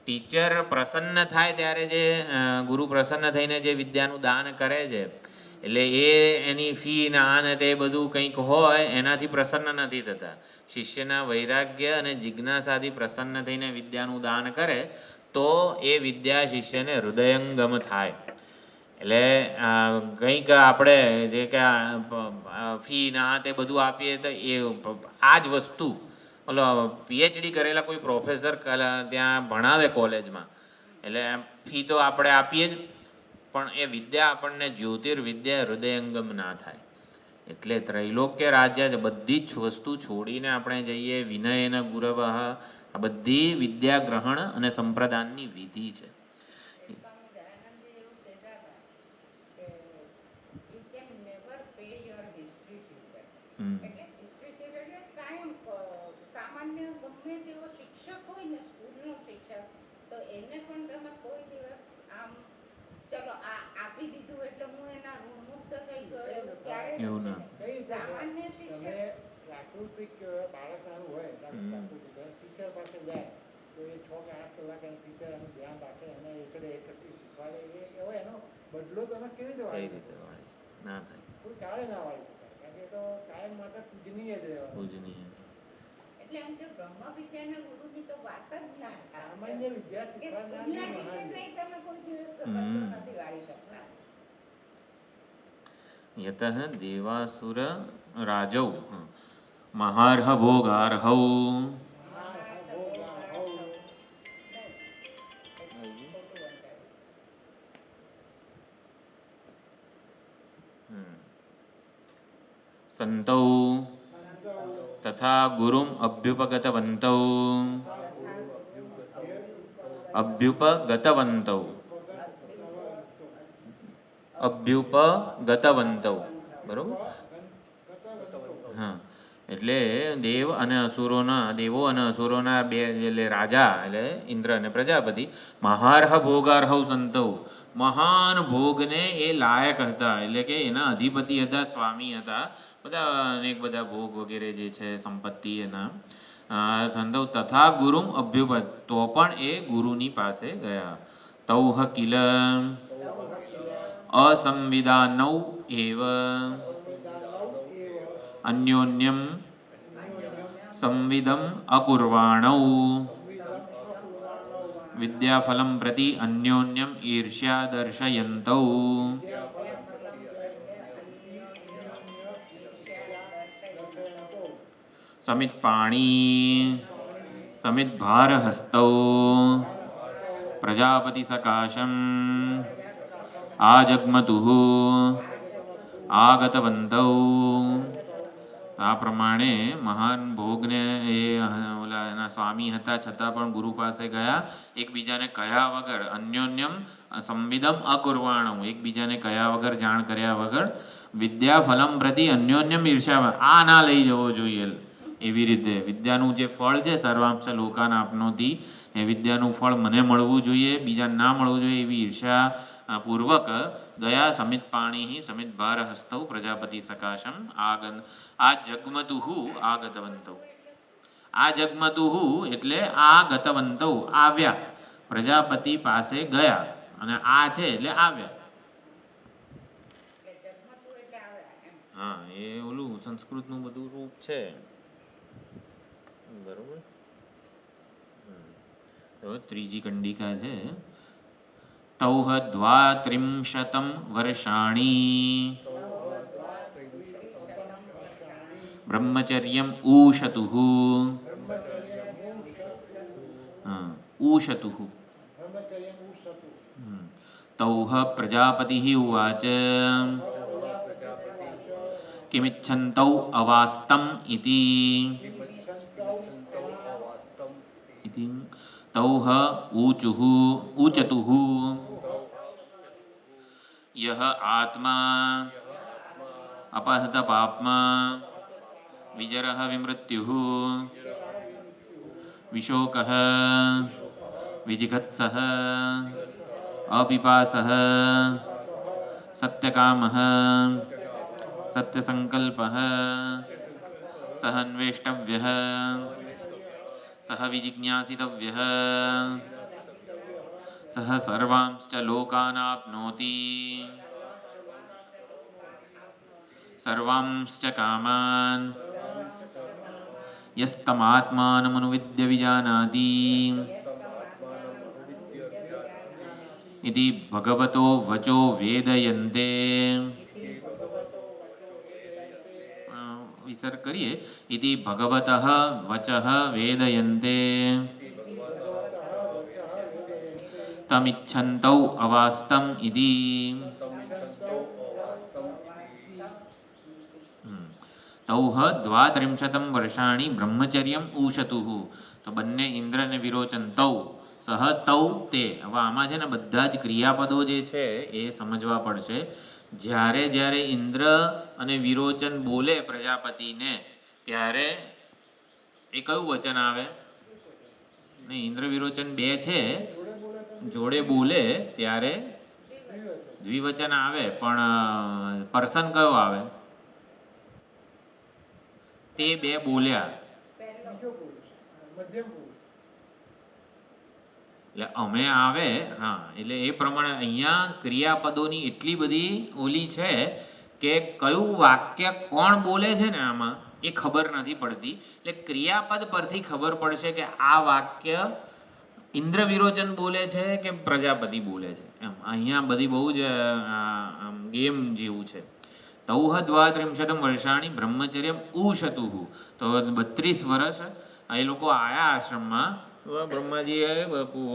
ટીચર પ્રસન્ન થાય ત્યારે જે ગુરુ પ્રસન્ન થઈને જે વિદ્યાનું દાન કરે છે, એટલે એ એની ફી ને આ ને તે બધું કંઈક હોય એનાથી પ્રસન્ન નથી થતા. શિષ્યના વૈરાગ્ય અને જિજ્ઞાસાથી પ્રસન્ન થઈને વિદ્યાનું દાન કરે તો એ વિદ્યા શિષ્યને હૃદયંગમ થાય. એટલે કંઈક આપણે જે કે ફી ને આ તે બધું આપીએ તો એ આ જ વસ્તુ ઓલો પીએચડી કરેલા કોઈ પ્રોફેસર ત્યાં ભણાવે કોલેજમાં, એટલે ફી તો આપણે આપીએ જ, પણ એ વિદ્યા આપણને જ્યોતિર્વિદ્યા હૃદયંગમ ના થાય. એટલે ત્રૈલોક્ય રાજ્ય બધી જ વસ્તુ છોડીને આપણે જઈએ. વિનયન ગુરવઃ, આ બધી વિદ્યા ગ્રહણ અને સંપ્રદાનની વિધિ છે. ગમે તેવો શિક્ષક હોય ને, સ્કૂલનો શિક્ષક, તો એને પણ તમે કોઈ દિવસ આમ ચલો આ આપી દીધું એટલે હું એના ઋણમુક્ત થઈ ગયો એવું ક્યારેય એવું નથી ના. ને. સામાન્ય તમે શિક્ષક પ્રાકૃતિક બાળક નાનું હોય ટીચર પાસે જાય તો એ 6 કે 8 કલાક એને ટીચર એનું ધ્યાન રાખે અને એકડે એકથી શીખવાડે, એવો એનો બદલો તમે કેવી રીતે વાળી શકો? ના થાય. કોઈ કાળે ના વાળી શકાય, કારણ કે એ તો કાયમ માટે પૂજનીય જ રહેવાનું. પૂજનીય. એટલે એમ કે બ્રહ્મ વિદ્યાના ગુરુની તો વાત જ ના થાય. સામાન્ય વિદ્યા કે શીખવાડનારની સ્કૂલના મહાન ટીચરને છે. તમે કોઈ દિવસ બદલો નથી વાળી શકતા. યતઃ દેવાસુર રાજૌ મહાર્હ ભોગાર્હૌ સંતૌ તથા ગુરુમ અભ્યુપગતવन्तૌ અભ્યુપગતવन्तૌ બરોબર. હા, એટલે દેવો અને અસુરોના બે એટલે રાજા એટલે ઇન્દ્ર અને પ્રજાપતિ મહાર્હ ભોગાર્હૌ સંતૌ મહાન ભોગને એ લાયક હતા, એટલે કે એના અધિપતિ હતા, સ્વામી હતા, બધા ભોગ વગેરે જે છે સંપત્તિ એના સંતૌ તથા ગુરુમ અભ્યુપત તો પણ એ ગુરુની પાસે ગયા. તૌહ કિલ અસંવિદાનૌ એવ અન્યોન્યમ સંવિદમ અકુર્વાણૌ વિદ્યાફલમ પ્રતિ અન્યોન્યમ ઈર્ષ્યા દર્શયन्तૌ સમિત્પાણી સમિદ્ભારહસ્તૌ પ્રજાપતિ સકાશમ આજગ્મતુઃ આગતવन्तૌ. આ પ્રમાણે મહાન ભોગને એ ઓલા એના સ્વામી હતા છતાં પણ ગુરુ પાસે ગયા, એકબીજાને કહ્યા વગર અન્યોન્યમ સંવિદમ અકુર્વાણમ એકબીજાને કહ્યા વગર જાણ કર્યા વગર વિદ્યાફલમ પ્રતિ અન્યોન્યમ ઈર્ષ્યા આ ના લઈ જવો જોઈએ. એવી રીતે વિદ્યાનું જે ફળ છે સર્વાંશ લોકાન આપનોતી એ વિદ્યાનું ફળ મને મળવું જોઈએ, બીજા ના મળવું જોઈએ એવી ઈર્ષ્યા પૂર્વક ગયા. સમિત્પાણી સમિદ્ભારહસ્તૌ પ્રજાપતિ સકાશમ આ જગમતુહુ આગતવંતૌ. આ જગમતુહુ એટલે આ ગતવંતૌ આવ્યા, પ્રજાપતિ પાસે ગયા, અને આ છે એટલે આવ્યા. હા, એ ઓલું સંસ્કૃતનું બધું રૂપ છે બરોબર. તો ત્રીજી કંડિકા છે. તૌહ દ્વાત્રિંશતમ વર્ષાણી બ્રહ્મચર્યમ ઊષતુઃ ऊषतुः. तौह प्रजापतिः उवाच किमिच्छन्तौ अवास्तम् इति तौह ऊचतुः यः आत्मा अपहत पाप्मा विजरः विमृत्युः विशोकः विजिघत्सः अपिपासः सत्यकामः सत्यसंकल्पः सह अन्वेष्टव्यः सह विजिज्ञासितव्यः सह सर्वांश्च लोकानाप्नोति सर्वांश्च कामान् यस्तमात्मानमनुविद्य विजानाति इति भगवतो वचो वेदयन्ते. विसर्ग करिए. इति भगवतः वचः वेदयन्ते तमिच्छन्तौ अवास्तम् इति. तौह द्वात्रिंशतं वर्षाणि ब्रह्मचर्यम ऊषतुः. તો બંને ઇન્દ્રને વિરોચન તૌ સહ તૌ તે. હવે આમાં છે ને બધા જ ક્રિયાપદો જે છે એ સમજવા પડશે. જ્યારે જ્યારે ઇન્દ્ર અને વિરોચન બોલે પ્રજાપતિને ત્યારે એ કયું વચન આવે? નહીં, ઇન્દ્ર વિરોચન 2 છે, જોડે બોલે તો જોડે બોલે ત્યારે દ્વિવચન. દ્વિવચન આવે, પણ પર્સન કયો આવે? તે 2 બોલ્યા પહેલો બીજો પુરુષ, મધ્યમ પુરુષ. એટલે અમે આવે. હા, એટલે એ પ્રમાણે અહીંયા ક્રિયાપદોની એટલી બધી ઓલી છે કે કયું વાક્ય કોણ બોલે છે ને આમાં એ ખબર નથી પડતી. એટલે ક્રિયાપદ પરથી ખબર પડશે કે આ વાક્ય ઇન્દ્ર વિરોચન બોલે છે કે પ્રજાપતિ બોલે છે. એમ અહીંયા બધી બહુ જ ગેમ જેવું છે. તૌહ દ્વાત્રિંશતમ વર્ષાણી બ્રહ્મચર્યમ ઉશતુઃ. તો 32 વર્ષ એ લોકો આયા આશ્રમમાં. બ્રહ્માજીએ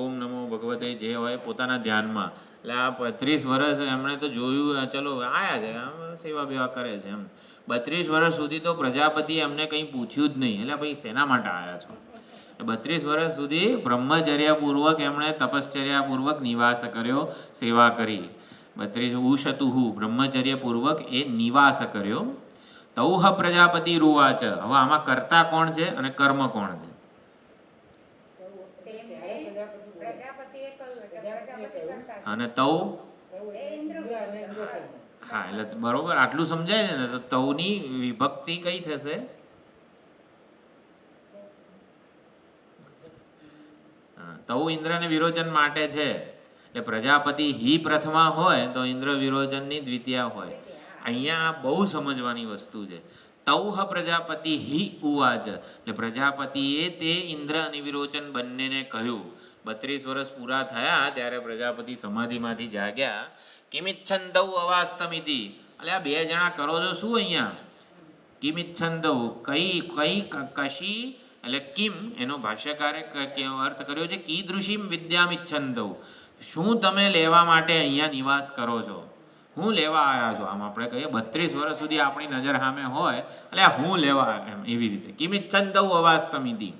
ઓમ નમો ભગવતે જે હોય પોતાના ધ્યાનમાં. એટલે આ 32 વર્ષ એમણે તો જોયું, ચલો આયા છે, આમ સેવા બેવા કરે છે એમ. 32 વર્ષ સુધી તો પ્રજાપતિએ એમને કંઈ પૂછ્યું જ નહીં. એટલે ભાઈ શેના માટે આવ્યા છો? 32 વર્ષ સુધી બ્રહ્મચર્યાપૂર્વક એમણે તપશ્ચર્યાપૂર્વક નિવાસ કર્યો, સેવા કરી. 32 ઉશતુઃ બ્રહ્મચર્યપૂર્વક એ નિવાસ કર્યો. તૌહ પ્રજાપતિ રૂવાચ. હવે આમાં કર્તા કોણ છે અને કર્મ કોણ છે? તેમને પ્રજાપતિએ કહ્યું એટલે પ્રજાપતિ કરતા છે. અને તૌ, એ ઇન્દ્ર અને ઇન્દ્રસેન. હા, એટલે બરોબર આટલું સમજાય છે ને. તો તૌની વિભક્તિ કઈ થશે? તૌ ઇન્દ્રને વિરોચન માટે છે. એટલે પ્રજાપતિ હિ પ્રથમા હોય તો ઇન્દ્ર વિરોચનની દ્વિતીય હોય. અહીંયા બહુ સમજવાની વસ્તુ છે. તૌહ પ્રજાપતિ હિ ઉવાચ. એટલે પ્રજાપતિએ તે ઇન્દ્ર અને વિરોચન બંનેને કહ્યું. 32 વર્ષ પૂરા થયા ત્યારે પ્રજાપતિ સમાધિમાંથી જાગ્યા. કિમિચ્છંદૌ અવાસ્તમિતિ. એટલે આ 2 જણા કરો છો શું અહીંયા? કિમિચ્છંદૌ કઈ કશી, એટલે કિમ એનો ભાષ્યકારે અર્થ કર્યો છે કીદૃશીમ વિદ્યામિચ્છંદૌ. શું તમે લેવા માટે અહીંયા નિવાસ કરો છો? હું લેવા આવ્યા છો? આમ આપણે કહીએ 32 વર્ષ સુધી આપણી નજર સામે હોય એટલે હું લેવા, એમ એવી રીતે. કિમિચ્છંદૌ અવાસ્તમિતિ.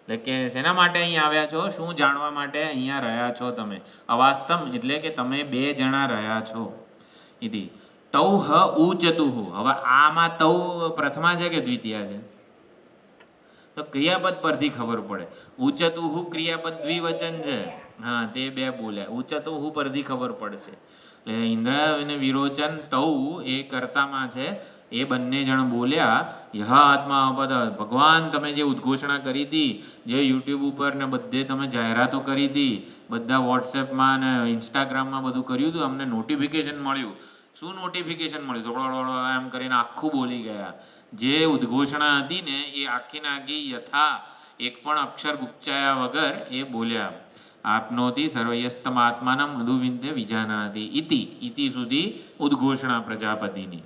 એટલે કે શેના માટે અહીંયા આવ્યા છો? શું જાણવા માટે અહીંયા રહ્યા છો તમે? અવાસ્તમ એટલે કે તમે 2 જણા રહ્યા છો. ઇતિ તૌહ ઉચતુઃ. હવે આમાં તૌ પ્રથમા છે કે દ્વિતીય છે? તો ક્રિયાપદ પરથી ખબર પડે. ઉચતુઃ ક્રિયાપદ દ્વિવચન છે. હા, તે 2 બોલ્યા. ઉચતુઃ પરથી ખબર પડશે. એટલે ઇન્દ્ર અને વિરોચન તૌ એ કર્તામાં છે. એ બંને જણ બોલ્યા યહ આત્મા અપદ. ભગવાન તમે જે ઉદ્ઘોષણા કરી હતી, જે યુટ્યુબ ઉપર ને બધે તમે જાહેરાતો કરી હતી, બધા વોટ્સએપમાં ને ઇન્સ્ટાગ્રામમાં બધું કર્યું હતું, અમને નોટિફિકેશન મળ્યું. શું નોટિફિકેશન મળ્યું? તો એમ કરીને આખું બોલી ગયા. જે ઉદ્ઘોષણા હતી ને એ આખીને આખી યથા એક પણ અક્ષર ગુપચાયા વગર એ બોલ્યા. આપનોતી સર્વયસ્તમ આત્માનમ મધુવિંદ્ય વિજાનાતિ. ઇતિ સુધી ઉદ્ઘોષણા પ્રજાપતિની.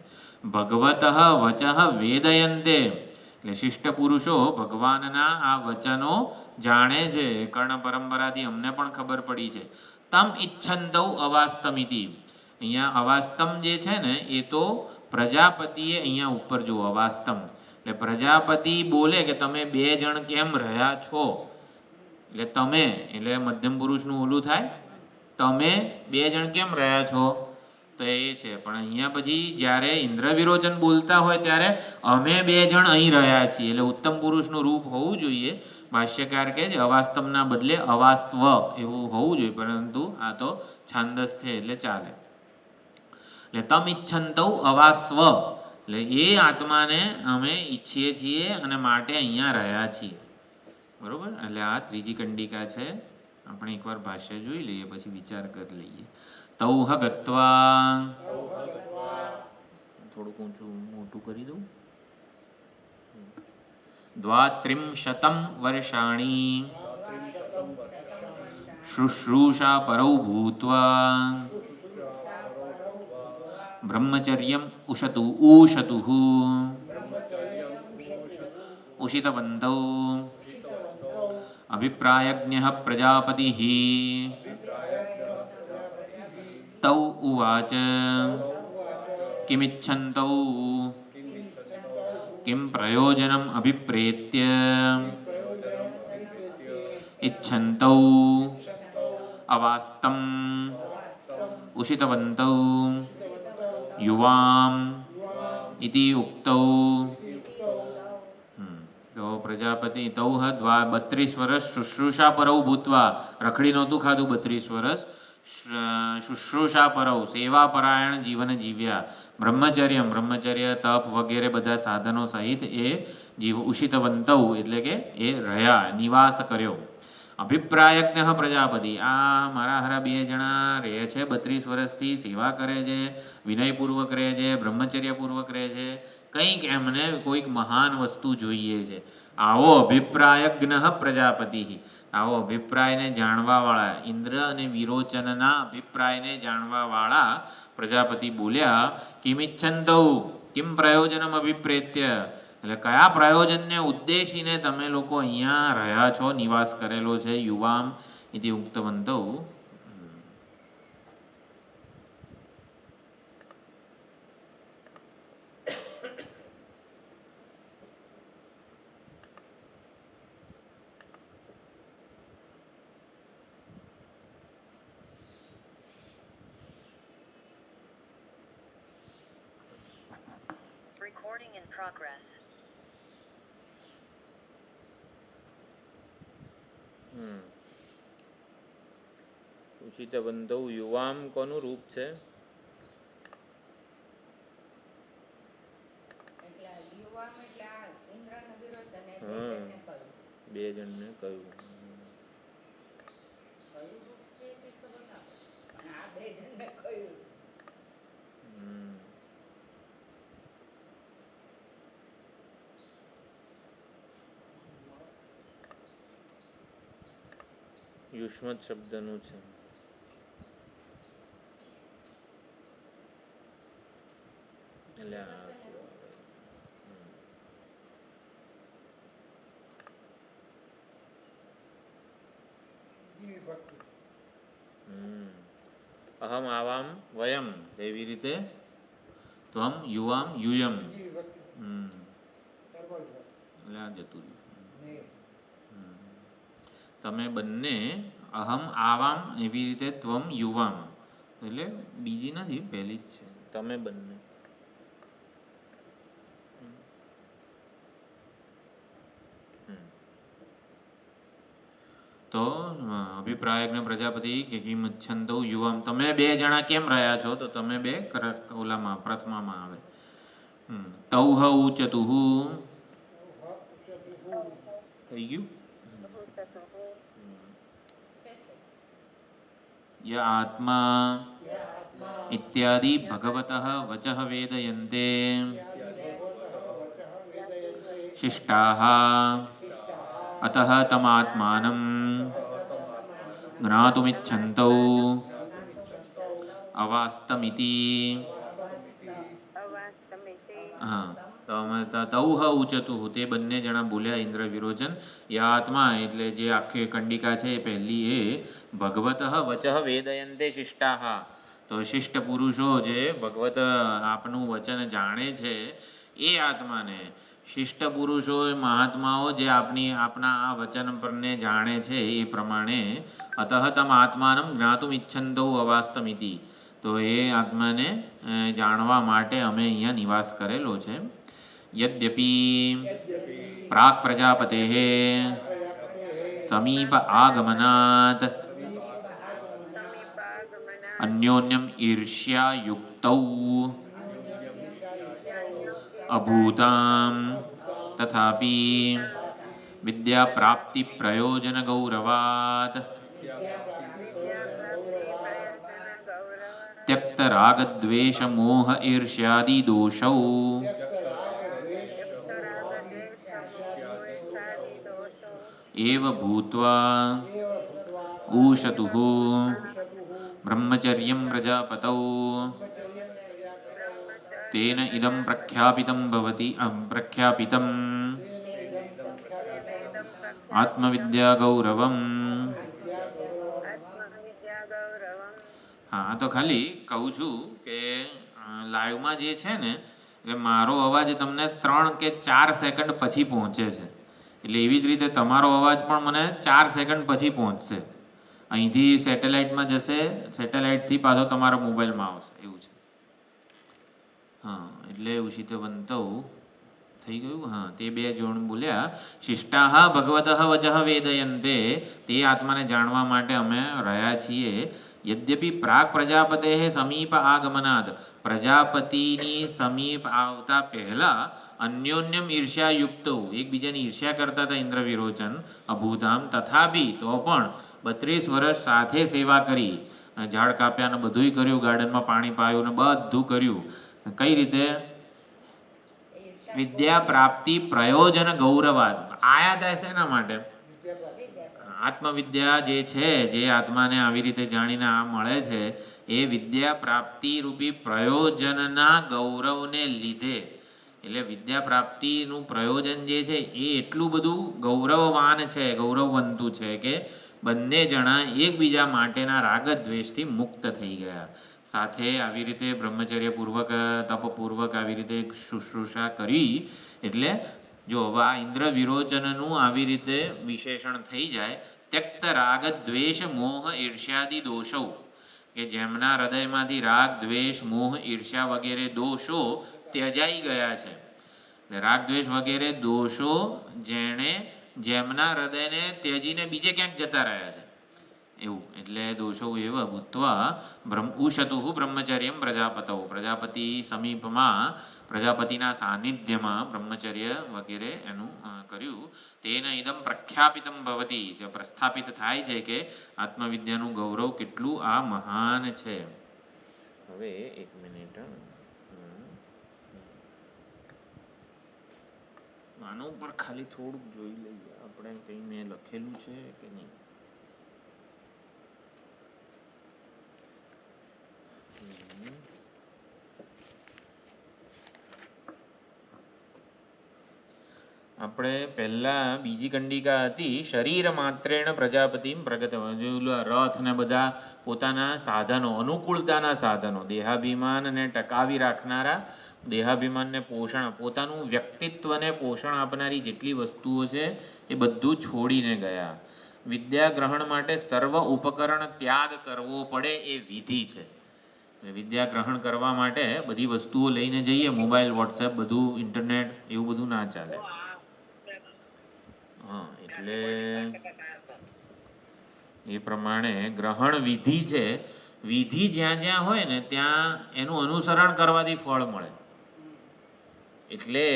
ભગવતઃ વચઃ વેદયંતે. એટલે શિષ્ટ પુરુષો ભગવાનના આ વચનો જાણે છે. કર્ણ પરંપરાથી અમને પણ ખબર પડી છે. તમ ઇચ્છંતૌ અવાસ્તમિતિ. અહીંયા અવાસ્તમ જે છે ને એ તો પ્રજાપતિએ અહીંયા ઉપર જો અવાસ્તમ. એટલે પ્રજાપતિ બોલે કે તમે 2 જણ કેમ રહ્યા છો? એટલે તમે એટલે મધ્યમ પુરુષનું ઓલું થાય. તમે 2 જણ કેમ રહ્યા છો? તો એ છે. પણ અહીંયા પછી જ્યારે ઇન્દ્ર વિરોચન બોલતા હોય ત્યારે અમે 2 જણ અહીં રહ્યા છીએ. એટલે ઉત્તમ પુરુષનું રૂપ હોવું જોઈએ. ભાષ્યકાર કહે છે અવાસ્તમના બદલે અવાસ્વ એવું હોવું જોઈએ, પરંતુ આ તો છાંદસ છે એટલે ચાલે. એટલે તમ ઇચ્છંતૌ અવાસ્વ. એટલે એ આત્માને અમે ઈચ્છીએ છીએ અને માટે અહીંયા રહ્યા છીએ. બરોબર? એટલે આ ત્રીજી કંડિકા છે. આપણે એકવાર ભાષ્ય જોઈ લઈએ પછી વિચાર કરી લઈએ. તૌહ ગત્વા. થોડુંક ઊંચું મોટું કરી દઉં. 32 વર્ષાણી શુશ્રૂષા પરૌ ભૂત્વા બ્રહ્મચર્યમ ઉશતુઃ ઉષિતવन्तौ અભિપ્રાયજ્ઞઃ પ્રજાપતિઃ તૌ ઉવાચ કિમિચ્છन्तौ કિમ પ્રયોજનમ અભિપ્રેત્ય ઇચ્છन्तौ અવાસ્તમ ઉષિતવन्तौ યુવામ ઇતિ ઉક્તૌ. તો તો પ્રજાપતિ તૌહ 32 વર્ષ શુશ્રૂષા પરૌ ભૂતવા, રખડી નહોતું ખાધું 32 વર્ષ, શુશ્રૂષા પરૌ સેવા પરાયણ જીવન જીવ્યા, બ્રહ્મચર્ય તપ વગેરે બધા સાધનો સહિત એ ઉષિતવંતૌ એટલે કે એ રહ્યા, નિવાસ કર્યો. અભિપ્રાયજ્ઞ પ્રજાપતિ, આ મારા હારા 2 જણા રહે છે, 32 વર્ષથી સેવા કરે છે, વિનયપૂર્વક રહે છે, બ્રહ્મચર્યપૂર્વક રહે છે, કંઈક એમને કોઈક મહાન વસ્તુ જોઈએ છે. આવો અભિપ્રાયજ્ઞ પ્રજાપતિ, આવો અભિપ્રાયને જાણવાવાળા, ઇન્દ્ર અને વિરોચનના અભિપ્રાયને જાણવાવાળા પ્રજાપતિ બોલ્યા, કિમિચ્છन्तૌ કિમ પ્રયોજનમ અભિપ્રેત્ય, એટલે કયા પ્રયોજનને ઉદ્દેશીને તમે લોકો અહીંયા રહ્યા છો, નિવાસ કરેલો છે. યુવામ ઇતિ ઉક્તવંતૌ. Recording in progress. ઉષિતવંતૌ યુવામ કોનું રૂપ છે? એટલે યુવામ એટલે આ ઇન્દ્ર અને વિરોચન એ બે જણને કહ્યું. 2 જણને કહ્યું. કયું રૂપ છે તે તો બતાવો, પણ આ 2 જણને કહ્યું. યુષ્મત શબ્દનું છે. એટલે વિભક્તિ. અહમ આવામ વયમ, એવી રીતે ત્વમ યુવામ યુયમ. બીજી વિભક્તિ. કર્મળ વિભક્તિ. એટલે આ જતું રહ્યું. ને તમે બંને અહમ આવામ, એવી રીતે ત્વમ યુવામ, એટલે બીજી નથી, પહેલી જ છે. તમે બંને. તો અભિપ્રાયજ્ઞ પ્રજાપતિ કે કિમિચ્છन्तૌ યુવામ, તમે 2 જણા કેમ રહ્યા છો? તો તમે 2 ઓલામાં પ્રથમામાં આવે. તૌહ ઉચતુઃ થઈ ગયું. ય આત્મા ઇત્યાદિ ભગવતઃ વચઃ વેદયન્તે શિષ્ટાઃ અતઃ તમાત્માનં જ્ઞાતુમિચ્છन्तૌ અવાસ્તમિતિ. હા, તો અમે તૌહ ઉચતુઃ, તે બંને જણા બોલ્યા ઇન્દ્ર વિરોચન. યા આત્મા એટલે જે આખી કંડિકા છે એ પહેલી, એ ભગવતઃ વચઃ વેદયન્તે શિષ્ટાઃ, તો શિષ્ટ પુરુષો જે ભગવત આપનું વચન જાણે છે એ આત્માને, શિષ્ટ પુરુષો મહાત્માઓ જે આપના આ વચન પરને જાણે છે એ પ્રમાણે, અતઃ તમ આત્માનં જ્ઞાતુમ ઇચ્છन्तૌ અવાસ્તમિતિ, તો એ આત્માને જાણવા માટે અમે અહીંયા નિવાસ કરેલો છે. યદ્યપિ પ્રાક પ્રજાપતેઃ સમીપ આગમનાત અન્યોન્યમ ઈર્ષ્યાયુક્તૌ અભૂતામ તથાપિ વિદ્યાપ્રાપ્તિ પ્રયોજન ગૌરવાત त्यक्त राग द्वेष मोह ईर्ष्यादि दोषौ एव भूत्वा ऊषतुः ब्रह्मचर्यं प्रजापतौ तेन इदं प्रख्यापितं भवति. प्रख्यापितं आत्मविद्या गौरवम्. હા, તો ખાલી કહું છું કે લાઈવમાં જે છે ને, એટલે મારો અવાજ તમને 3 કે 4 સેકન્ડ પછી પહોંચે છે, એટલે એવી જ રીતે તમારો અવાજ પણ મને 4 સેકન્ડ પછી પહોંચશે. અહીંથી સેટેલાઇટમાં જશે, સેટેલાઇટથી પાછો તમારા મોબાઈલમાં આવશે, એવું છે. હા, એટલે ઉષિતવંતૌ થઈ થઈ ગયું? હા, તે 2 જોણ બોલ્યા. શિષ્ટાહ ભગવતઃ વચઃ વેદયંતે, તે આત્માને જાણવા માટે અમે રહ્યા છીએ. યદ્યપિ પ્રાગ પ્રજાપતે સમીપ આગમનાત, પ્રજાપતિની સમીપ આવતા પહેલા અન્યોન્યમ ઈર્ષ્યાયુક્ત, એકબીજાની ઈર્ષ્યા કરતા હતા ઇન્દ્ર વિરોચન અભૂતામ, તથાપી તો પણ 32 વર્ષ સાથે સેવા કરી, ઝાડ કાપ્યા ને બધુંય કર્યું, ગાર્ડનમાં પાણી પાયું ને બધું કર્યું. કઈ રીતે? ઈર્ષ્યા વિદ્યા પ્રાપ્તિ પ્રયોજન ગૌરવાદ. આયા થાય શેના માટે? આત્મવિદ્યા જે છે, જે આત્માને આવી રીતે જાણીને આ મળે છે, એ વિદ્યા પ્રાપ્તિ રૂપી પ્રયોજનના ગૌરવને લીધે. એટલે વિદ્યા પ્રાપ્તિનું પ્રયોજન જે છે એ એટલું બધું ગૌરવવાન છે, ગૌરવવંતું છે કે બંને જણા એકબીજા માટેના રાગદ્વેષથી મુક્ત થઈ ગયા. સાથે આવી રીતે બ્રહ્મચર્યપૂર્વક, તપપૂર્વક આવી રીતે શુશ્રૂષા કરી. એટલે જો હવે આ ઇન્દ્ર વિરોચનનું આવી રીતે વિશેષણ થઈ જાય, ત્યક્ત રાગ દ્વેષ મોહ ઈર્ષ્યાદિ દોષો, કે જેમના હૃદયમાંથી રાગ દ્વેષ મોહ ઈર્ષ્યા વગેરે દોષો ત્યજાઈ ગયા છે. રાગ દ્વેષ વગેરે દોષો જેમના હૃદયને ત્યજીને બીજે ક્યાંક જતા રહ્યા છે એવું. એટલે દોષો એવ ભૂત્વા ઉષતુ બ્રહ્મચર્યમ પ્રજાપતૌ, પ્રજાપતિ સમીપમાં, પ્રજાપતિના સાનિધ્યમાં બ્રહ્મચર્ય વગેરે એનું કર્યું. તેન ઇદમ પ્રખ્યાપિતમ ભવતી, તે પ્રસ્થાપિત થાય છે કે આત્મવિદ્યાનું ગૌરવ કેટલું આ મહાન છે. હવે 1 મિનિટ, આના ઉપર ખાલી થોડુંક જોઈ લઈએ આપણે, કંઈ મેં લખેલું છે કે નહીં. આપણે પહેલા બીજી કંડિકા હતી, શરીર માત્રેણ પ્રજાપતિમ પ્રગત, રથ ને બધા પોતાના સાધનો, અનુકૂળતાના સાધનો, દેહાભિમાનને ટકાવી રાખનારા, દેહાભિમાનને પોષણ, પોતાનું વ્યક્તિત્વને પોષણ આપનારી જેટલી વસ્તુઓ છે એ બધું છોડીને ગયા. વિદ્યા ગ્રહણ માટે સર્વ ઉપકરણ ત્યાગ કરવો પડે એ વિધિ છે. વિદ્યા ગ્રહણ કરવા માટે બધી વસ્તુઓ લઈને જઈએ, મોબાઈલ, વોટ્સએપ, બધું, ઇન્ટરનેટ, એવું બધું ના ચાલે. હા, એટલે એ પ્રમાણે ગ્રહણ વિધિ છે. વિધિ જ્યાં જ્યાં હોય ને ત્યાં એનું અનુસરણ કરવાથી ફળ મળે. એટલે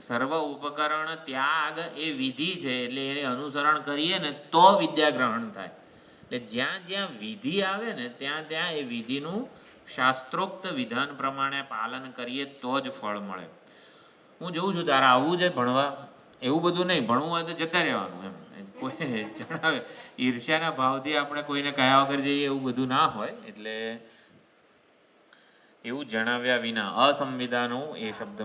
સર્વ ઉપકરણ ત્યાગ એ વિધિ છે. એટલે એને અનુસરણ કરીએ ને તો વિદ્યા ગ્રહણ થાય. એટલે જ્યાં જ્યાં વિધિ આવે ને ત્યાં ત્યાં એ વિધિનું શાસ્ત્રોક્ત વિધાન પ્રમાણે પાલન કરીએ તો જ ફળ મળે. હું જોઉં છું તારે આવવું છે ભણવા, એવું બધું નહીં, ભણવું હોય તો જતા રહેવાનું એમ. કોઈ જણાવે ઈર્ષ્યાના ભાવથી આપણે કોઈને કયા વગર જઈએ એવું બધું ના હોય. એટલે એવું જણાવ્યા વિના અસંવિધાનો એ શબ્દ,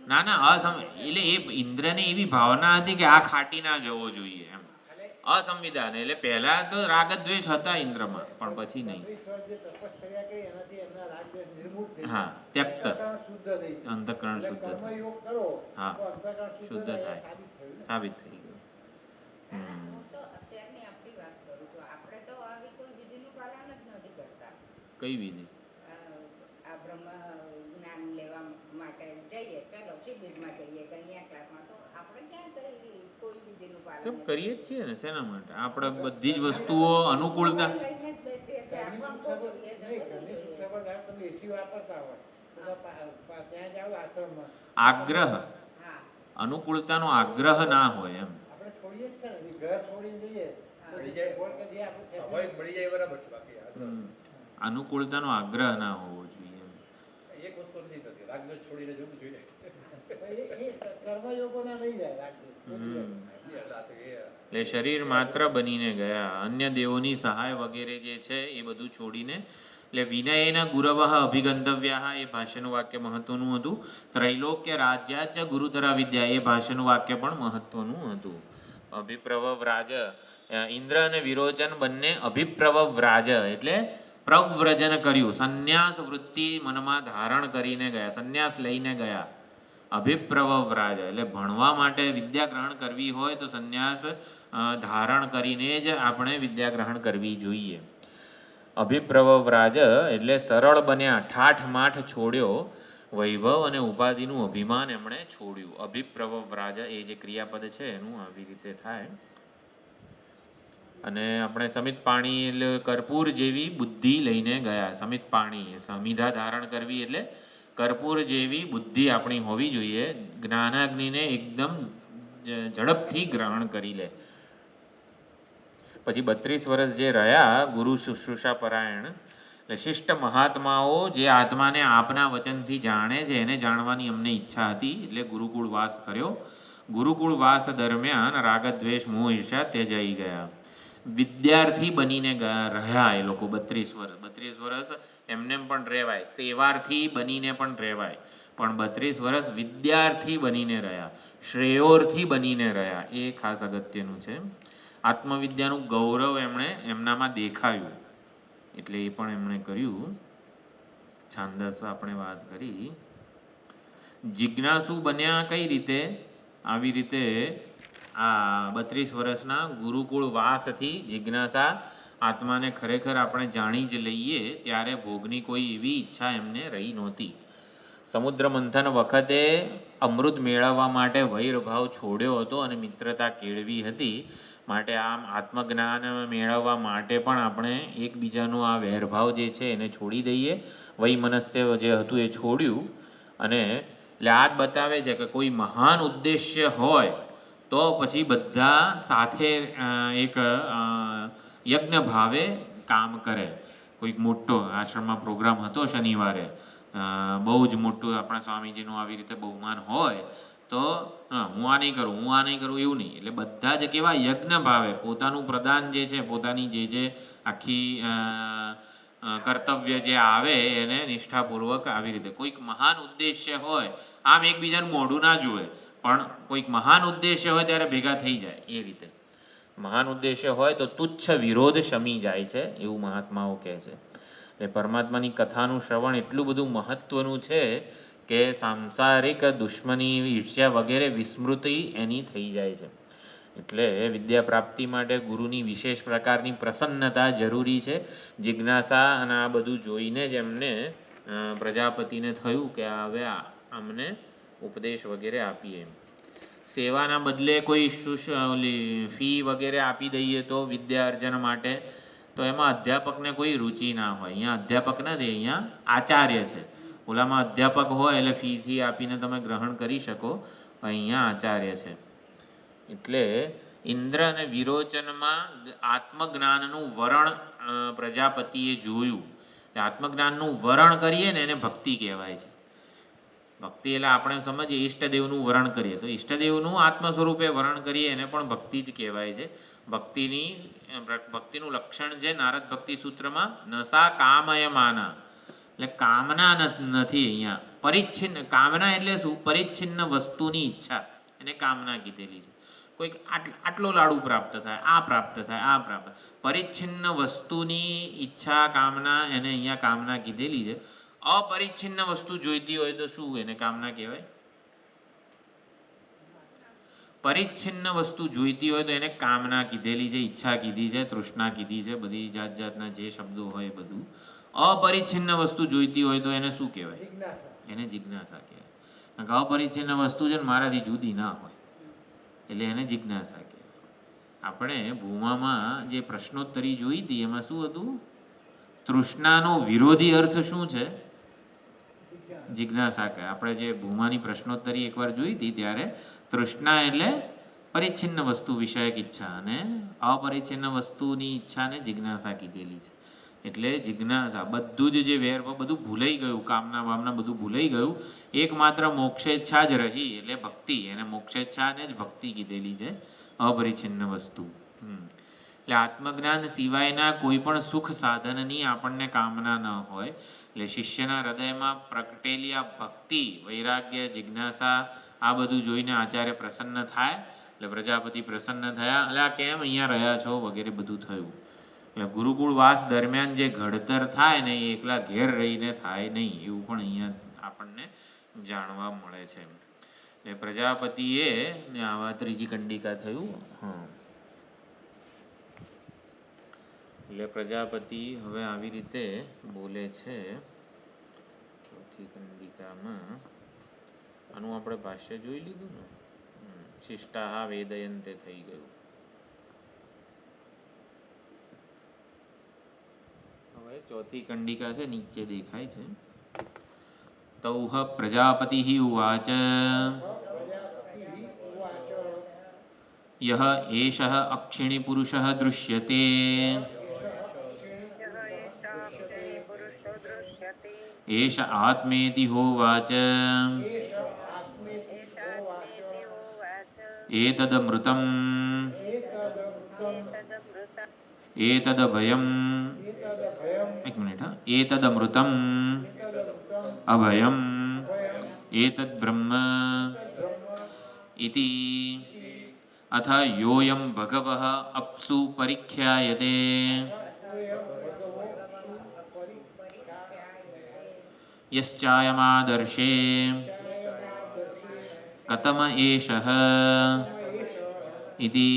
ના ના એટલે એ ઇન્દ્રને એવી ભાવના હતી કે આ ખાટી ના જવો જોઈએ એમ. અસંવિધાન એટલે પહેલા તો રાગદ્વેષ હતા ઇન્દ્રમાં, પણ પછી નહીં. હા, ત્યક્ત, અંતઃકરણ શુદ્ધ થાય. હા, શુદ્ધ થાય, સાબિત થઈ ગયું. હું તો અત્યારની આપણી વાત કરું છું. આપણે તો આવી કોઈ વિધિનું પાલન જ નથી કરતા. કઈ વિધિ? આ બ્રહ્મ જ્ઞાન લેવા માટે જઈએ, ચલો શિબિરમાં જઈએ કે અહીંયા ક્લાસમાં, તો આપણે ક્યાં કઈ કોઈ વિધિનું પાલન કેમ કરીએ જ છીએ ને? શેના માટે? આપણે બધી જ વસ્તુઓ અનુકૂળતા લઈને જ બેસીએ છીએ. આપણને બહુ જોઈએ છે. તમે એસી વાપરતા હોય ત્યાં જાઓ આશ્રમમાં, આગ્રહ, અનુકૂળતાનો આગ્રહ ના હોય એમ. આપણે છોડીએ જ છે ને, ઘર છોડીને જઈએ અનુકૂળતાનો આગ્રહ ના હોવો જોઈએ એમ. એક વસ્તુ નથી થતી, રાગદ્વેષ છોડીને જવું જોઈએ. કર્મયોગોના લઈ જાય એટલે શરીર માત્ર બનીને ગયા, અન્ય દેવોની સહાય વગેરે જે છે એ બધું છોડીને. એટલે વિનયેન ગુરવ અભિગંતવ્યા, એ ભાષ્યનું વાક્ય મહત્વનું હતું. ત્રૈલોક્ય રાજ્યાચ ગુરુતરા વિદ્યા, એ ભાષ્યનું વાક્ય પણ મહત્વનું હતું. અભિપ્રવવ્રાજ, ઇન્દ્ર અને વિરોચન બંને અભિપ્રવવ્રાજ એટલે પ્રવ્રજન કર્યું, સંન્યાસ વૃત્તિ મનમાં ધારણ કરીને ગયા, સંન્યાસ લઈને ગયા. અભિપ્રવવ્રાજ એટલે ભણવા માટે વિદ્યા ગ્રહણ કરવી હોય તો સંન્યાસ ધારણ કરીને જ આપણે વિદ્યા ગ્રહણ કરવી જોઈએ. અભિપ્રવવ્રાજ એટલે સરળ બન્યા, ઠાઠ માઠ છોડ્યો. વૈભવ અને ઉપાધિનું અભિમાન એમણે છોડ્યું. અભિપ્રવ્રાજ એ જે ક્રિયાપદ છે એનું આવી રીતે થાય. અને આપણે સમિત પાણી એટલે કર્પૂર જેવી બુદ્ધિ લઈને ગયા. સમિત પાણી સમિધા ધારણ કરવી એટલે કર્પૂર જેવી બુદ્ધિ આપણી હોવી જોઈએ. જ્ઞાનાગ્નિને એકદમ ઝડપથી ગ્રહણ કરી લે. પછી 32 વર્ષ જે રહ્યા ગુરુ શુશ્રૂષા પરાયણ એટલે શિષ્ટ મહાત્માઓ જે આત્માને આપના વચનથી જાણે છે એને જાણવાની અમને ઈચ્છા હતી એટલે ગુરુકુળ વાસ કર્યો. ગુરુકુળ વાસ દરમિયાન રાગદ્વેષ મોહ ઈર્ષા ત્યજાઈ ગયા. વિદ્યાર્થી બનીને રહ્યા એ લોકો 32 વર્ષ. 32 વર્ષ એમને પણ રહેવાય, સેવાર્થી બનીને પણ રહેવાય, પણ 32 વર્ષ વિદ્યાર્થી બનીને રહ્યા, શ્રેયોર્થી બનીને રહ્યા. એ ખાસ અગત્યનું છે. આત્મવિદ્યાનું ગૌરવ એમણે એમનામાં દેખાયું એટલે એ પણ એમણે કર્યું. છાંદસ આપણે વાત કરી. જિજ્ઞાસુ બન્યા કઈ રીતે? આવી રીતે આ 32 વર્ષના ગુરુકુળ વાસથી જિજ્ઞાસા આત્માને ખરેખર આપણે જાણી જ લઈએ ત્યારે ભોગની કોઈ એવી ઈચ્છા એમને રહી નહોતી. સમુદ્ર મંથન વખતે અમૃત મેળવવા માટે વૈરભાવ છોડ્યો હતો અને મિત્રતા કેળવી હતી. માટે આમ આત્મજ્ઞાન મેળવવા માટે પણ આપણે એકબીજાનો આ વૈરભાવ જે છે એને છોડી દઈએ. વૈમનસ્ય જે હતું એ છોડ્યું. અને એટલે આ જ બતાવે છે કે કોઈ મહાન ઉદ્દેશ્ય હોય તો પછી બધા સાથે એક યજ્ઞ ભાવે કામ કરે. કોઈક મોટો આશ્રમમાં પ્રોગ્રામ હતો શનિવારે, બહુ જ મોટું આપણા સ્વામીજીનું આવી રીતે બહુમાન હોય તો હું આ નહીં કરું, હું આ નહીં કરું એવું નહીં. એટલે બધા જ કેવા યજ્ઞ ભાવે પોતાનું પ્રદાન જે છે, પોતાની જે આખી કર્તવ્ય જે આવે એને નિષ્ઠાપૂર્વક આવી રીતે. કોઈક મહાન ઉદ્દેશ્ય હોય આમ એકબીજાનું મોઢું ના જુએ, પણ કોઈક મહાન ઉદ્દેશ્ય હોય ત્યારે ભેગા થઈ જાય. એ રીતે મહાન ઉદ્દેશ્ય હોય તો તુચ્છ વિરોધ શમી જાય છે એવું મહાત્માઓ કહે છે. એ પરમાત્માની કથાનું શ્રવણ એટલું બધું મહત્ત્વનું છે કે સાંસારિક દુશ્મની, ઈર્ષ્યા વગેરે વિસ્મૃતિ એની થઈ જાય છે. એટલે વિદ્યા પ્રાપ્તિ માટે ગુરુની વિશેષ પ્રકારની પ્રસન્નતા જરૂરી છે. જિજ્ઞાસા અને આ બધું જોઈને જ એમને પ્રજાપતિને થયું કે હવે અમને ઉપદેશ વગેરે આપીએ. સેવાના બદલે કોઈ ફી વગેરે આપી દઈએ તો વિદ્યા અર્જન માટે તો એમાં અધ્યાપકને કોઈ રુચિ ના હોય. અહીંયા અધ્યાપક નથી, અહીંયા આચાર્ય છે. ઓલામાં અધ્યાપક હોય એટલે ફીથી આપીને તમે ગ્રહણ કરી શકો, અહીંયા આચાર્ય છે. એટલે ઇન્દ્ર અને વિરોચનમાં આત્મજ્ઞાનનું વરણ પ્રજાપતિએ જોયું. આત્મજ્ઞાનનું વરણ કરીએ ને એને ભક્તિ કહેવાય છે. ભક્તિ એટલે આપણે સમજીએ ઈષ્ટદેવનું વરણ કરીએ તો ઈષ્ટદેવનું આત્મ સ્વરૂપે વરણ કરીએ એને પણ ભક્તિ જ કહેવાય છે. ભક્તિનું લક્ષણ છે નારદ ભક્તિ સૂત્રમાં નસા કામય માના, એટલે કામના નથી અહીંયા. પરિચ્છિન્ન કામના એટલે શું? પરિચ્છિન્ન વસ્તુની ઈચ્છા, એને કામના કીધેલી છે. કોઈક આટલો લાડુ પ્રાપ્ત થાય, આ પ્રાપ્ત થાય, આ પ્રાપ્ત. પરિચ્છિન્ન વસ્તુની ઈચ્છા કામના એને અહીંયા કામના કીધેલી છે. અપરિચ્છિન્ન વસ્તુ જોઈતી હોય તો શું એને કામના કહેવાય? પરિચ્છિન્ન વસ્તુ જોઈતી હોય તો એને કામના કીધેલી છે, ઈચ્છા કીધી છે, તૃષ્ણા કીધી છે, બધી જાત જાતના જે શબ્દો હોય બધું. અપરિચ્છિન્ન વસ્તુ જોઈતી હોય તો એને શું કહેવાય? એને જિજ્ઞાસા કહેવાય. અપરિચ્છિન્ન વસ્તુ છે ને મારાથી જુદી ના હોય એટલે એને જિજ્ઞાસા કહેવાય. આપણે ભૂમામાં જે પ્રશ્નોત્તરી જોઈ હતી એમાં શું હતું? તૃષ્ણાનો વિરોધી અર્થ શું છે? જિજ્ઞાસા કહે. આપણે જે ભૂમાની પ્રશ્નોત્તરી એકવાર જોઈ હતી ત્યારે તૃષ્ણા એટલે પરિચ્છિન્ન વસ્તુ વિષયક ઈચ્છા અને અપરિચ્છિન્ન વસ્તુની ઈચ્છાને જિજ્ઞાસા કીધેલી છે. એટલે જિજ્ઞાસા બધું જ જે વેર બધું ભૂલાઈ ગયું, કામના વામના બધું ભૂલાઈ ગયું. એકમાત્ર મોક્ષેચ્છા જ રહી એટલે ભક્તિ. એને મોક્ષેચ્છાને જ ભક્તિ કીધેલી છે, અપરિચ્છિન્ન વસ્તુ. એટલે આત્મજ્ઞાન સિવાયના કોઈ પણ સુખ સાધનની આપણને કામના ન હોય. એટલે શિષ્યના હૃદયમાં પ્રગટેલી આ ભક્તિ, વૈરાગ્ય, જિજ્ઞાસા આ બધું જોઈને આચાર્ય પ્રસન્ન થાય. એટલે પ્રજાપતિ પ્રસન્ન થયા. એટલે આ કેમ અહીંયા રહ્યા છો વગેરે બધું થયું. એટલે ગુરુકુળ વાસ દરમિયાન જે ઘડતર થાય ને એ એકલા ઘેર રહીને થાય નહીં એવું પણ અહીંયા આપણને જાણવા મળે છે. એટલે પ્રજાપતિએ ને આવા ત્રીજી કંડિકા થયું. એટલે પ્રજાપતિ હવે આવી રીતે બોલે છે. ચોથી ચોથી કંડિકામાં આનું આપણે ભાષ્ય જોઈ લીધું ને. શિષ્ટાહ વેદયંતે થઈ ગયું. હવે ચોથી કંડિકા છે, નીચે દેખાય છે. તૌહ પ્રજાપતિ ઉવાચ પ્રજાપતિઃ ઉવાચ યહ એષઃ અક્ષિણી પુરુષઃ દૃશ્યતે એષ આત્મેતિ હોવાચ એષ આત્મેતિ હોવાચ એતદમૃતમ એતદમૃતમ એતદભયમ. એતદભયમ એક મિનિટ હા. એતદમૃતમ એતદમૃતમ અભયમ ભયમ એતદ્બ્રહ્મ બ્રહ્મ ઇતિ અથ યોયમ ભગવઃ અપ્સુ પરિખ્યાયતે અયમ ભગવો પરિખ્યાયતે યશ્ચાયમાદર્શે ચાયમાદર્શે કતમ એષઃ એષ ઇતિ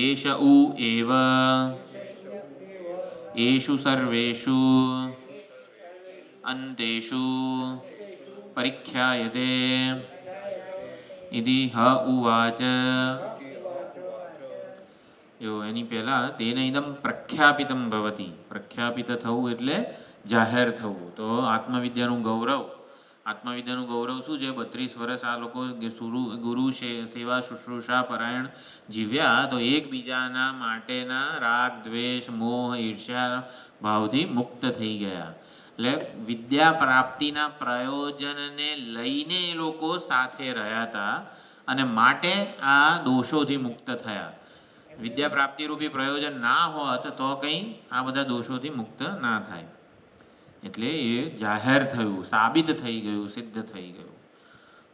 એષ ઉ એવ એષુ સર્વેષુ અંતેષુ પરિખ્યાયતે ઇતિ હ ઉવાચ. જો એની પહેલા તેને ઇદમ પ્રખ્યાપિતમ ભવતી. પ્રખ્યાપિત થવું એટલે જાહેર થવું. તો આત્મવિદ્યાનું ગૌરવ, આત્મવિદ્યાનું ગૌરવ શું છે? 32 વર્ષ આ લોકો ગુરુ સેવા શુશ્રૂષા પરાયણ જીવ્યા, તો એકબીજાના માટેના રાગ દ્વેષ મોહ ઈર્ષ્યા ભાવથી મુક્ત થઈ ગયા. એટલે વિદ્યા પ્રાપ્તિના પ્રયોજનને લઈને એ લોકો સાથે રહ્યા હતા અને માટે આ દોષોથી મુક્ત થયા. વિદ્યા પ્રાપ્તિરૂપી પ્રયોજન ના હોત તો કંઈ આ બધા દોષોથી મુક્ત ના થાય. એટલે એ જાહેર થયું, સાબિત થઈ ગયું, સિદ્ધ થઈ ગયું.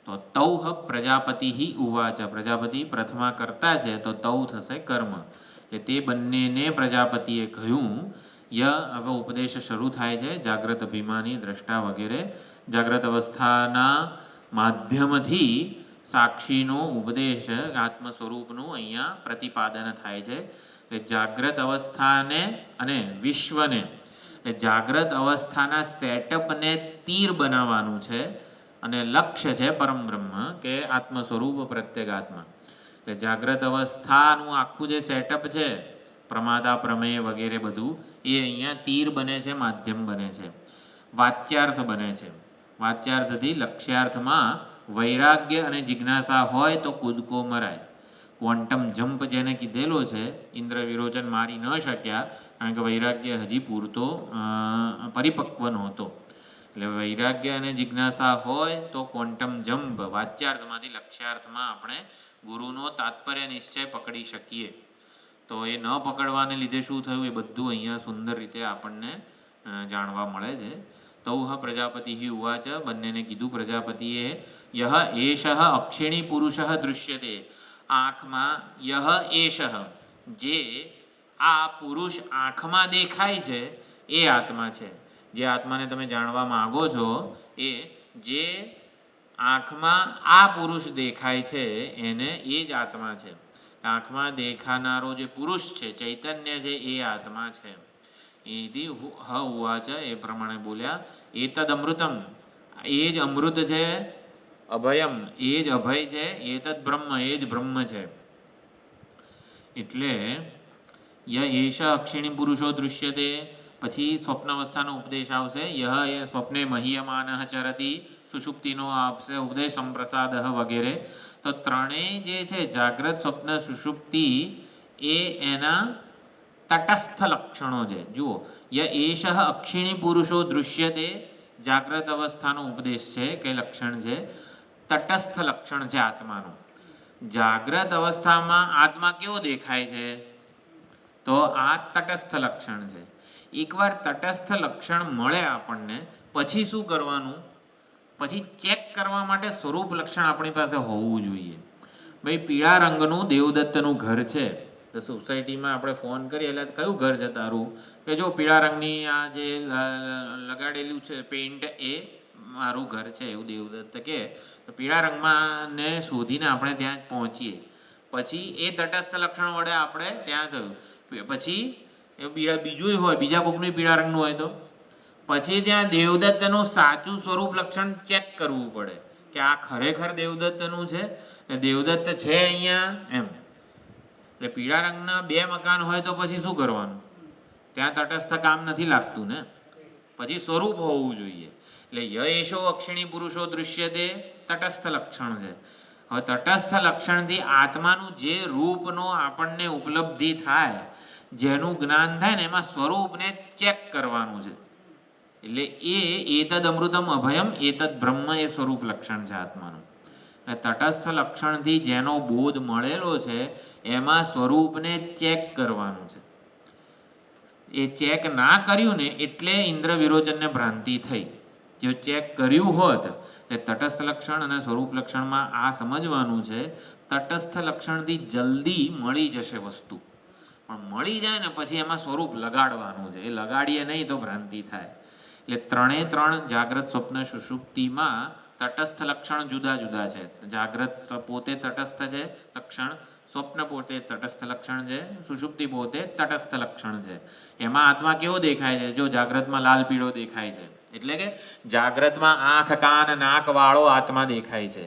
તો તૌહ પ્રજાપતિ ઉવાચ. પ્રજાપતિ પ્રથમા કરતા છે તો તૌ થશે કર્મ. એટલે તે બંનેને પ્રજાપતિએ કહ્યું. હવે ઉપદેશ શરૂ થાય છે. જાગ્રત અભિમાની દ્રષ્ટા વગેરે જાગ્રત અવસ્થાના માધ્યમથી સાક્ષીનો ઉપદેશ આત્મ સ્વરૂપનું અહીંયા પ્રતિપાદન થાય છે. કે જાગ્રત અવસ્થાને અને વિશ્વને, જાગ્રત અવસ્થાના સેટઅપને તીર બનાવવાનું છે અને લક્ષ્ય છે પરમ બ્રહ્મ, કે આત્મ સ્વરૂપ પ્રત્યેગાત્મા. એટલે જાગ્રત અવસ્થાનું આખું જે સેટઅપ છે, પ્રમાદા પ્રમેય વગેરે બધું, એ અહીંયા તીર બને છે, માધ્યમ બને છે, વાચ્યાર્થ બને છે. વાચ્યાર્થથી લક્ષ્યાર્થમાં વૈરાગ્ય અને જિજ્ઞાસા હોય તો કૂદકો મરાય. ક્વોન્ટમ જમ્પ જેને કીધેલો છે, ઇન્દ્ર વિરોચન મારી ન શક્યા કારણ કે વૈરાગ્ય હજી પૂરતો પરિપક્વ નહોતો. એટલે વૈરાગ્ય અને જિજ્ઞાસા હોય તો ક્વોન્ટમ જમ્પ વાચ્યાર્થમાંથી લક્ષ્યાર્થમાં આપણે ગુરુનો તાત્પર્ય નિશ્ચય પકડી શકીએ. તો એ ન પકડવાને લીધે શું થયું, એ બધું અહીંયા સુંદર રીતે આપણને જાણવા મળે છે. તૌહ પ્રજાપતિ ઉવાચ. બંનેને કીધું પ્રજાપતિએ, યહ એષઃ અક્ષિણી પુરુષ દૃશ્યતે. આંખમાં યહ એષઃ, જે આ પુરુષ આંખમાં દેખાય છે એ આત્મા છે. જે આત્માને તમે જાણવા માગો છો, એ જે આંખમાં આ પુરુષ દેખાય છે એને એ જ આત્મા છે. આંખમાં દેખાનારો જે પુરુષ છે, ચૈતન્ય છે, એ આત્મા છે. એથી હ ઉવાચ, એ પ્રમાણે બોલ્યા. એતદ અમૃતમ, એ જ અમૃત છે. અભયમ, એ જ અભય છે. એતદ બ્રહ્મ, એ જ બ્રહ્મ છે. એટલે ય એષ અક્ષિણી પુરુષો દૃશ્યતે. પછી સ્વપ્નાવસ્થાનો ઉપદેશ આવશે. યહ એ સ્વપ્ને મહ્યમાન ચરતી, સુષુપ્તિનો આપશે ઉપદેશ, સંપ્રસાદ વગેરે. તો ત્રણેય જે છે, જાગ્રત સ્વપ્ન સુષુપ્તિ, એ એના તટસ્થ લક્ષણો છે. જુઓ, ય એષ અક્ષિણી પુરુષો દૃશ્યતે, જાગ્રત અવસ્થાનો ઉપદેશ છે કે લક્ષણ છે. તટસ્થ લક્ષણ છે આત્માનું. જાગ્રત અવસ્થામાં આત્મા કેવો દેખાય છે? તો આ તટસ્થ લક્ષણ છે. એકવાર તટસ્થ લક્ષણ મળે આપણને, પછી શું કરવાનું? પછી ચેક કરવા માટે સ્વરૂપ લક્ષણ આપણી પાસે હોવું જોઈએ. ભાઈ, પીળા રંગનું દેવદત્તનું ઘર છે, તો સોસાયટીમાં આપણે ફોન કરીએ એટલે કયું ઘર છે તારું? કે જો પીળા રંગની આ જે લગાડેલું છે પેઇન્ટ, એ મારું ઘર છે, એવું દેવદત્ત કે. તો પીળા રંગમાં ને શોધીને આપણે ત્યાં પહોંચીએ. પછી એ તટસ્થ લક્ષણ વડે આપણે ત્યાં થયું. પછી એ બીજું હોય, બીજા કોકનું પીળા રંગનું હોય તો પછી ત્યાં દેવદત્તનું સાચું સ્વરૂપ લક્ષણ ચેક કરવું પડે કે આ ખરેખર દેવદત્તનું છે, દેવદત્ત છે અહીંયા એમ. એટલે પીળા રંગના 2 મકાન હોય તો પછી શું કરવાનું? ત્યાં તટસ્થ કામ નથી લાગતું ને, પછી સ્વરૂપ હોવું જોઈએ. એટલે ય એશો અક્ષિણી પુરુષો દૃશ્યતે તટસ્થ લક્ષણ છે. હવે તટસ્થ લક્ષણથી આત્માનું જે રૂપનો આપણને ઉપલબ્ધિ થાય, જેનું જ્ઞાન થાય ને એમાં સ્વરૂપને ચેક કરવાનું છે. એટલે એતદ અમૃતમ અભયમ એતદ બ્રહ્મ એ સ્વરૂપ લક્ષણ છે આત્માનું. એટલે તટસ્થ લક્ષણથી જેનો બોધ મળેલો છે એમાં સ્વરૂપને ચેક કરવાનું છે. એ ચેક ના કર્યું ને એટલે ઇન્દ્ર વિરોચનને ભ્રાંતિ થઈ. જો ચેક કર્યું હોત એટલે તટસ્થ લક્ષણ અને સ્વરૂપ લક્ષણમાં આ સમજવાનું છે, તટસ્થ લક્ષણથી જલ્દી મળી જશે વસ્તુ, પણ મળી જાય ને પછી એમાં સ્વરૂપ લગાડવાનું છે. એ લગાડીએ નહીં તો ભ્રાંતિ થાય. એટલે 3 જાગ્રત સ્વપ્ન સુષુપ્તિમાં તટસ્થ લક્ષણ જુદા જુદા છે. જાગ્રત પોતે તટસ્થ છે લક્ષણ, સ્વપ્ન પોતે તટસ્થ લક્ષણ છે, સુષુપ્તિ પોતે તટસ્થ લક્ષણ છે. એમાં આત્મા કેવો દેખાય છે? જો જાગ્રતમાં લાલ પીળો દેખાય છે એટલે કે જાગ્રતમાં આંખ કાન નાક વાળો આત્મા દેખાય છે.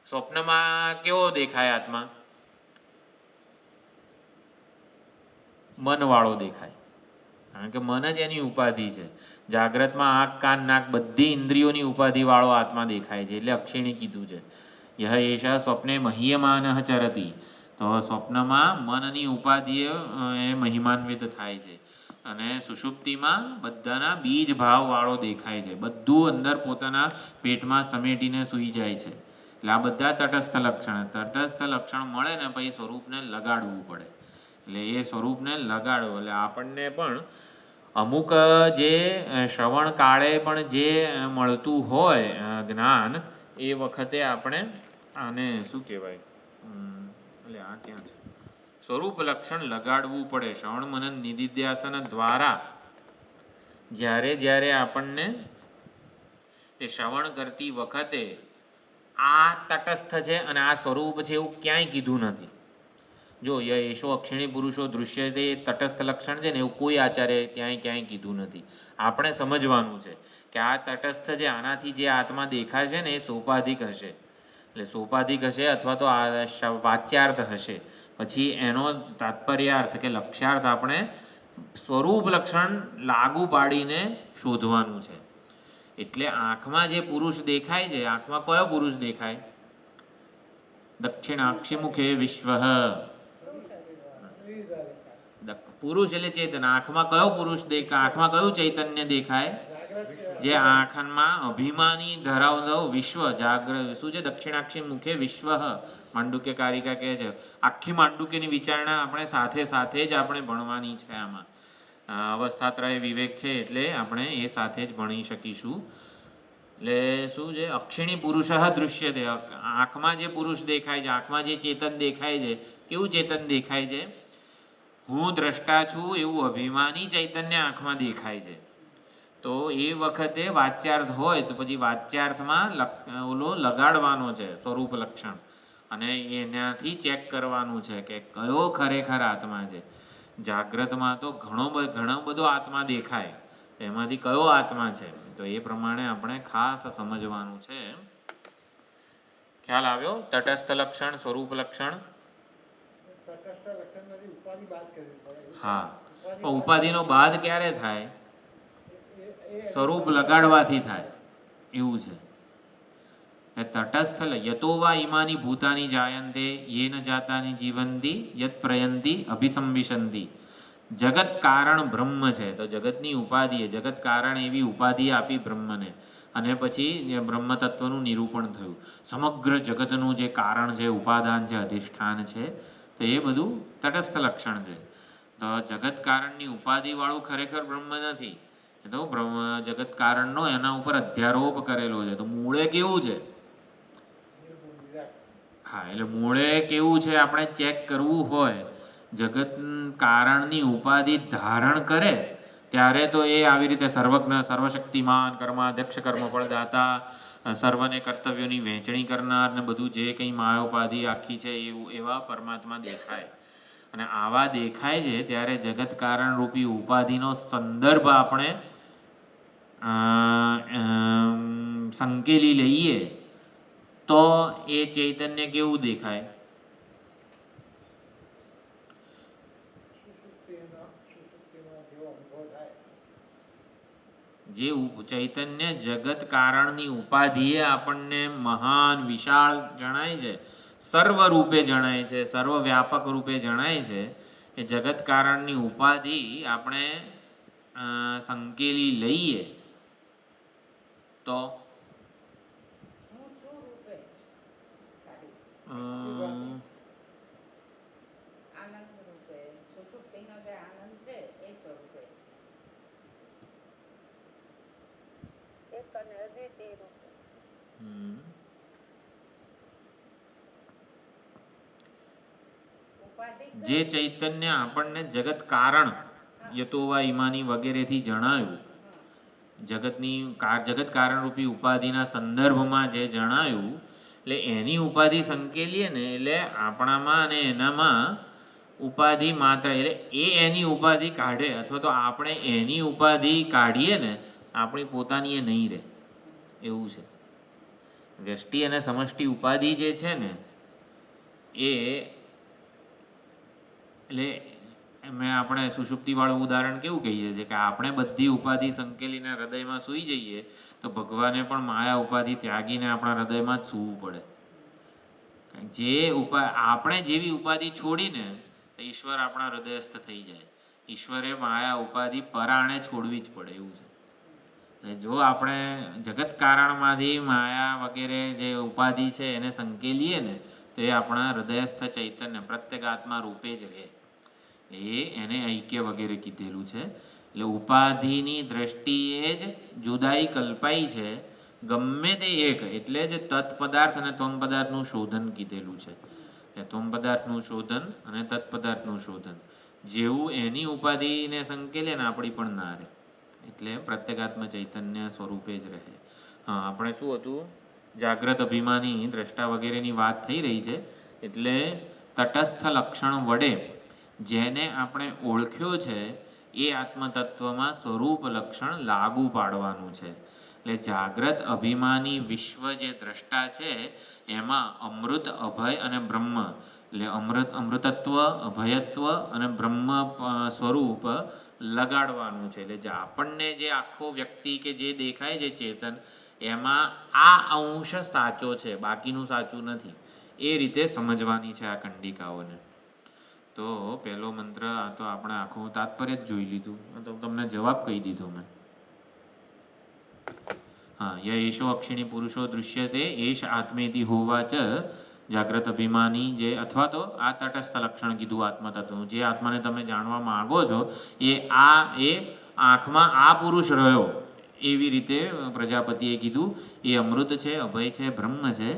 સ્વપ્નમાં કેવો દેખાય આત્મા? મન વાળો દેખાય, કારણ કે મન જ એની ઉપાધિ છે. જાગ્રતમાં આંખ કાન નાક બધી ઇન્દ્રિયોની ઉપાધિ વાળો આત્મા દેખાય છે, એટલે અક્ષિણી કીધું છે. યહ એષા સ્વપ્ને મહ્યમાન ચરતી. તો સ્વપ્નમાં મનની ઉપાધિએ મહિમાન્વિત થાય છે, અને સુષુપ્તિમાં બધાના બીજ ભાવ વાળો દેખાય છે. બધું અંદર પોતાના પેટમાં સમેટીને સૂઈ જાય છે. એટલે આ બધા તટસ્થ લક્ષણ. તટસ્થ લક્ષણ મળે ને પછી સ્વરૂપને લગાડવું પડે. એટલે એ સ્વરૂપને લગાડવું એટલે આપણને પણ અમુક જે શ્રવણ કાળે પણ જે મળતું હોય જ્ઞાન, એ વખતે આપણે આને શું કહેવાય, એટલે આ ક્યાં છે, સ્વરૂપ લક્ષણ લગાડવું પડે. શ્રવણ મનન નિધિધ્યાસન દ્વારા જ્યારે આપણને એ શ્રવણ કરતી વખતે આ તટસ્થ છે અને આ સ્વરૂપ છે એવું ક્યાંય કીધું નથી. જો યશો અક્ષિણી પુરુષો દૃશ્ય તે તટસ્થ લક્ષણ છે ને એવું કોઈ આચાર્ય ક્યાંય કીધું નથી. આપણે સમજવાનું છે કે આ તટસ્થ છે, આનાથી જે આત્મા દેખાય છે ને એ સોપાધિક હશે. એટલે સોપાધિક હશે અથવા તો વાચ્યાર્થ હશે. પછી એનો તાત્પર્યાર્થ કે લક્ષ્યાર્થ આપણે સ્વરૂપ લક્ષણ લાગુ પાડીને શોધવાનું છે. એટલે આંખમાં જે પુરુષ દેખાય છે, આંખમાં કયો પુરુષ દેખાય? દક્ષિણાક્ષી મુખે વિશ્વ. પુરુષ એટલે ચેતન. આંખમાં કયો પુરુષ દેખાય? આંખમાં કયું ચૈતન્ય દેખાય? જે આંખમાં અભિમાની ધરાવતો વિશ્વ જાગ્રત શું છે? દક્ષિણાક્ષી મુખે વિશ્વ. માંડુક્ય કારિકા કહે છે. આખી માંડુક્યની વિચારણા આપણે સાથે જ આપણે ભણવાની છે. આમાં અવસ્થાત્રય વિવેક છે એટલે આપણે એ સાથે જ ભણી શકીશું. એટલે શું છે? અક્ષિણી પુરુષ દૃશ્યતે. આંખમાં જે પુરુષ દેખાય છે, આંખમાં જે ચેતન દેખાય છે, કેવું ચેતન દેખાય છે? હું દ્રષ્ટા છું એવું અભિમાની ચૈતન્ય આંખમાં દેખાય છે. તો એ વખતે વાચ્યાર્થ હોય તો પછી વાચ્યાર્થમાં ઓલો લગાડવાનો છે સ્વરૂપ લક્ષણ, અને એનાથી ચેક કરવાનું છે કે કયો ખરેખર આત્મા છે. જાગ્રતમાં તો ઘણો બધો આત્મા દેખાય, એમાંથી કયો આત્મા છે તો એ પ્રમાણે આપણે ખાસ સમજવાનું છે. ખ્યાલ આવ્યો? તટસ્થ લક્ષણ, સ્વરૂપ લક્ષણ. હા, ઉપાધિનો બાદ ક્યારે થાય? સ્વરૂપ લગાડવાથી થાય. એવું છે. તટસ્થ યતો વા ઇમાની ભૂતાની જાયંતે યેન જાતાની જીવંતી યત પ્રયંતી અભિસંવિશંતી. જગત કારણ બ્રહ્મ છે તો જગતની ઉપાધિએ જગત કારણ એવી ઉપાધિ આપી બ્રહ્મને, અને પછી બ્રહ્મ તત્વનું નિરૂપણ થયું. સમગ્ર જગતનું જે કારણ છે, ઉપાદાન છે, અધિષ્ઠાન છે, તો એ બધું તટસ્થ લક્ષણ છે. તો જગત કારણની ઉપાધિવાળું ખરેખર બ્રહ્મ નથી. એ તો જગત કારણનો એના ઉપર અધ્યારોપ કરેલો છે. તો મૂળે કેવું છે? હા, એટલે મૂળે કેવું છે આપણે ચેક કરવું હોય. જગત કારણની ઉપાધિ ધારણ કરે ત્યારે તો એ આવી રીતે સર્વજ્ઞ, સર્વશક્તિમાન, કર્માધ્યક્ષ, કર્મફળદાતા, સર્વને કર્તવ્યોની વહેંચણી કરનાર ને બધું જે કંઈ માયોપાધિ આખી છે એવા પરમાત્મા દેખાય. અને આવા દેખાય છે ત્યારે જગત કારણ રૂપી ઉપાધિનો સંદર્ભ આપણે સંકેલી લઈએ તો એ ચૈતન્ય કેવું દેખાય? સુષુપ્તિમાં જેવો અનુભવ થાય જે ચૈતન્ય જગત કારણની ઉપાધિએ આપણને મહાન વિશાળ જણાય છે, સર્વ રૂપે જણાય છે, સર્વવ્યાપક રૂપે જણાય છે. એ જગત કારણની ઉપાધિ આપણે સંકેલી લઈએ તો હું છું રૂપે જ ખાલી આનંદ રૂપે, સુષુપ્તિનો જે આનંદ છે એ સ્વરૂપે એક અને અદ્વિતીય રૂપે. જે ચૈતન્ય આપણને જગત કારણ યતોવા ઈમાની વગેરેથી જણાયું, જગત કારણરૂપી ઉપાધિના સંદર્ભમાં જે જણાયું, એટલે એની ઉપાધિ સંકેલીએ ને એટલે આપણામાં અને એનામાં ઉપાધિ માત્ર, એટલે એ એની ઉપાધિ કાઢે અથવા તો આપણે એની ઉપાધિ કાઢીએ ને આપણી પોતાની એ નહીં રહે, એવું છે. વ્યષ્ટિ અને સમષ્ટિ ઉપાધિ જે છે ને એ એટલે આપણે સુષુપ્તિવાળું ઉદાહરણ કેવું કહીએ છીએ કે આપણે બધી ઉપાધિ સંકેલીને હૃદયમાં સૂઈ જઈએ તો ભગવાને પણ માયા ઉપાધિ ત્યાગીને આપણા હૃદયમાં જ સૂવું પડે. જે આપણે જેવી ઉપાધિ છોડીને ઈશ્વર આપણા હૃદયસ્થ થઈ જાય. ઈશ્વરે માયા ઉપાધિ પરાણે છોડવી જ પડે, એવું છે. જો આપણે જગત કારણમાંથી માયા વગેરે જે ઉપાધિ છે એને સંકેલીએ ને તો એ આપણા હૃદયસ્થ ચૈતન્ય પ્રત્યેગાત્મા રૂપે જ રહે. એને ઐક્ય વગેરે કીધેલું છે. એટલે ઉપાધિની દ્રષ્ટિએ જ જુદાઈ કલ્પાઈ છે, ગમે તે એક, એટલે જ તત્પદાર્થ અને ત્વમ પદાર્થનું શોધન કીધેલું છે. ત્વમ પદાર્થનું શોધન અને તત્પદાર્થનું શોધન, જેવું એની ઉપાધિને સંકેલે ને આપણી પણ ના રહે, એટલે પ્રત્યેગાત્મ ચૈતન્ય સ્વરૂપે જ રહે. હા, આપણે શું હતું, જાગ્રત અભિમાની દ્રષ્ટા વગેરેની વાત થઈ રહી છે. એટલે તટસ્થ લક્ષણ વડે જેને આપણે ઓળખ્યો છે એ આત્મતત્વમાં સ્વરૂપ લક્ષણ લાગુ પાડવાનું છે. એટલે જાગ્રત અભિમાની વિશ્વ જે દ્રષ્ટા છે એમાં અમૃત, અભય અને બ્રહ્મ, એટલે અમૃતત્વ, અભયત્વ અને બ્રહ્મ સ્વરૂપ લગાડવાનું છે. એટલે જે આપણને જે આખો વ્યક્તિ કે જે દેખાય છે ચેતન, એમાં આ અંશ સાચો છે, બાકીનું સાચું નથી. એ રીતે સમજવાની છે આ કંડિકાઓને. તો પહેલો મંત્ર આ તો આપણે આખું તાત્પર્ય જ જોઈ લીધું, તો તમને જવાબ કહી દીધો મેં. હા, એશો અક્ષિણી પુરુષો દૃશ્યતે એશ આત્મેતિ હોવાચ જાગ્રત અભિમાની જે, અથવા તો આ તટસ્થ લક્ષણ કીધું આત્મતત્વનું, જે આત્માને તમે જાણવા માંગો છો એ આંખમાં આ પુરુષ રહ્યો, એવી રીતે પ્રજાપતિએ કીધું. એ અમૃત છે, અભય છે, બ્રહ્મ છે.